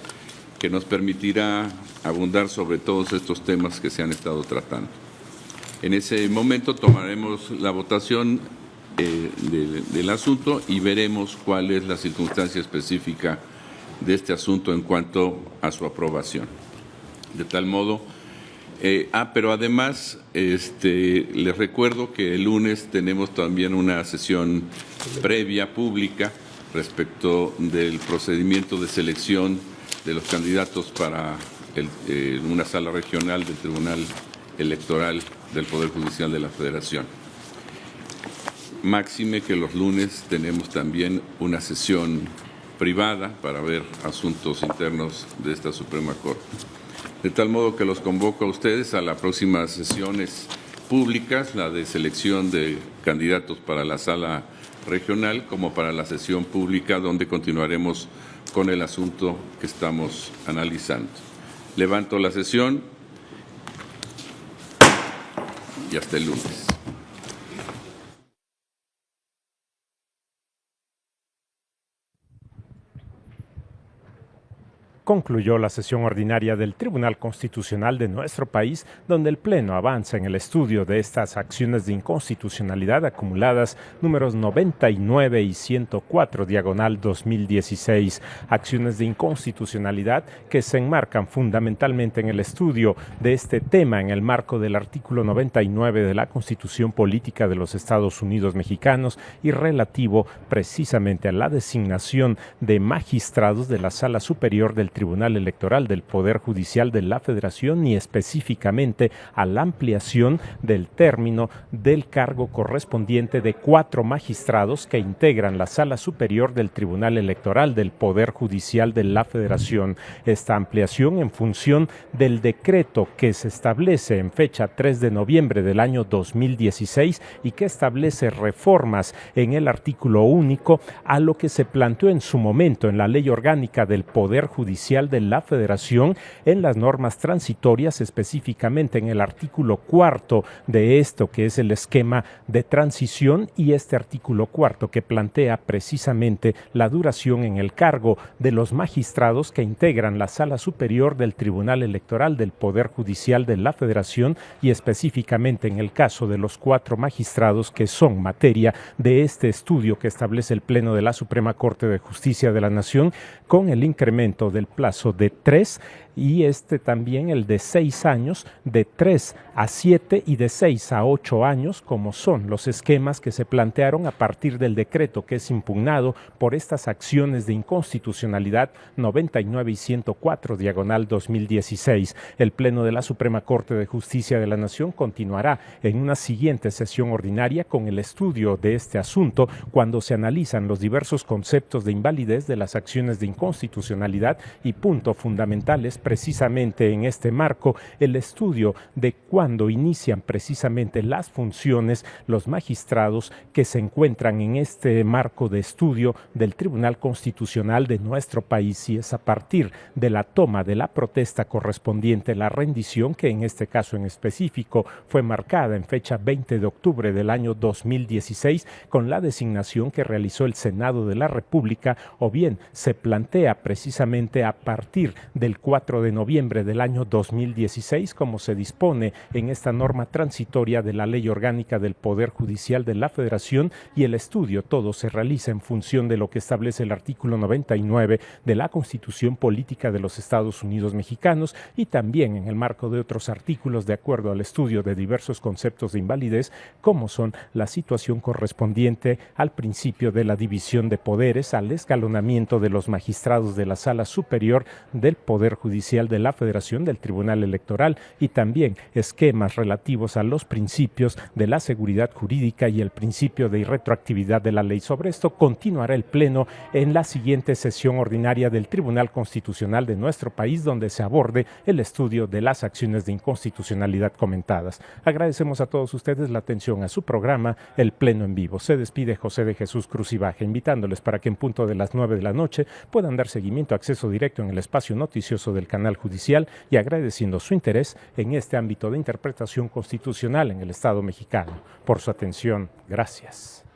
que nos permitirá abundar sobre todos estos temas que se han estado tratando. En ese momento tomaremos la votación del asunto y veremos cuál es la circunstancia específica de este asunto en cuanto a su aprobación. De tal modo, pero además les recuerdo que el lunes tenemos también una sesión previa pública respecto del procedimiento de selección de los candidatos para una sala regional del Tribunal Electoral del Poder Judicial de la Federación. Máxime que los lunes tenemos también una sesión privada para ver asuntos internos de esta Suprema Corte. De tal modo que los convoco a ustedes a las próximas sesiones públicas, la de selección de candidatos para la sala regional, como para la sesión pública, donde continuaremos con el asunto que estamos analizando. Levanto la sesión y hasta el lunes. Concluyó la sesión ordinaria del Tribunal Constitucional de nuestro país, donde el Pleno avanza en el estudio de estas acciones de inconstitucionalidad acumuladas números 99 y 104 diagonal 2016, acciones de inconstitucionalidad que se enmarcan fundamentalmente en el estudio de este tema en el marco del artículo 99 de la Constitución Política de los Estados Unidos Mexicanos y relativo precisamente a la designación de magistrados de la Sala Superior del Tribunal Electoral del Poder Judicial de la Federación y específicamente a la ampliación del término del cargo correspondiente de 4 magistrados que integran la Sala Superior del Tribunal Electoral del Poder Judicial de la Federación. Esta ampliación en función del decreto que se establece en fecha 3 de noviembre del año 2016 y que establece reformas en el artículo único a lo que se planteó en su momento en la Ley Orgánica del Poder Judicial de la Federación en las normas transitorias, específicamente en el artículo 4 de esto, que es el esquema de transición, y este artículo 4 que plantea precisamente la duración en el cargo de los magistrados que integran la Sala Superior del Tribunal Electoral del Poder Judicial de la Federación y específicamente en el caso de los 4 magistrados que son materia de este estudio que establece el Pleno de la Suprema Corte de Justicia de la Nación, con el incremento del plazo de 3 y también el de 6 años, de 3 a 7 y de 6 a 8 años, como son los esquemas que se plantearon a partir del decreto que es impugnado por estas acciones de inconstitucionalidad 99 y 104 diagonal 2016. El Pleno de la Suprema Corte de Justicia de la Nación continuará en una siguiente sesión ordinaria con el estudio de este asunto cuando se analizan los diversos conceptos de invalidez de las acciones de inconstitucionalidad y punto fundamentales precisamente en este marco el estudio de cuándo inician precisamente las funciones los magistrados que se encuentran en este marco de estudio del Tribunal Constitucional de nuestro país, y es a partir de la toma de la protesta correspondiente a la rendición, que en este caso en específico fue marcada en fecha 20 de octubre del año 2016 con la designación que realizó el Senado de la República, o bien se plantea precisamente a partir del 4 de noviembre del año 2016, como se dispone en esta norma transitoria de la Ley Orgánica del Poder Judicial de la Federación, y el estudio todo se realiza en función de lo que establece el artículo 99 de la Constitución Política de los Estados Unidos Mexicanos y también en el marco de otros artículos de acuerdo al estudio de diversos conceptos de invalidez, como son la situación correspondiente al principio de la división de poderes, al escalonamiento de los magistrados de la Sala Superior del Poder Judicial de la Federación del Tribunal Electoral y también esquemas relativos a los principios de la seguridad jurídica y el principio de irretroactividad de la ley. Sobre esto continuará el Pleno en la siguiente sesión ordinaria del Tribunal Constitucional de nuestro país, donde se aborde el estudio de las acciones de inconstitucionalidad comentadas. Agradecemos a todos ustedes la atención a su programa El Pleno en Vivo. Se despide José de Jesús Cruz y Baja, invitándoles para que en punto de las 9 de la noche puedan dar seguimiento a acceso directo en el espacio noticioso del canal judicial y agradeciendo su interés en este ámbito de interpretación constitucional en el Estado mexicano. Por su atención, gracias.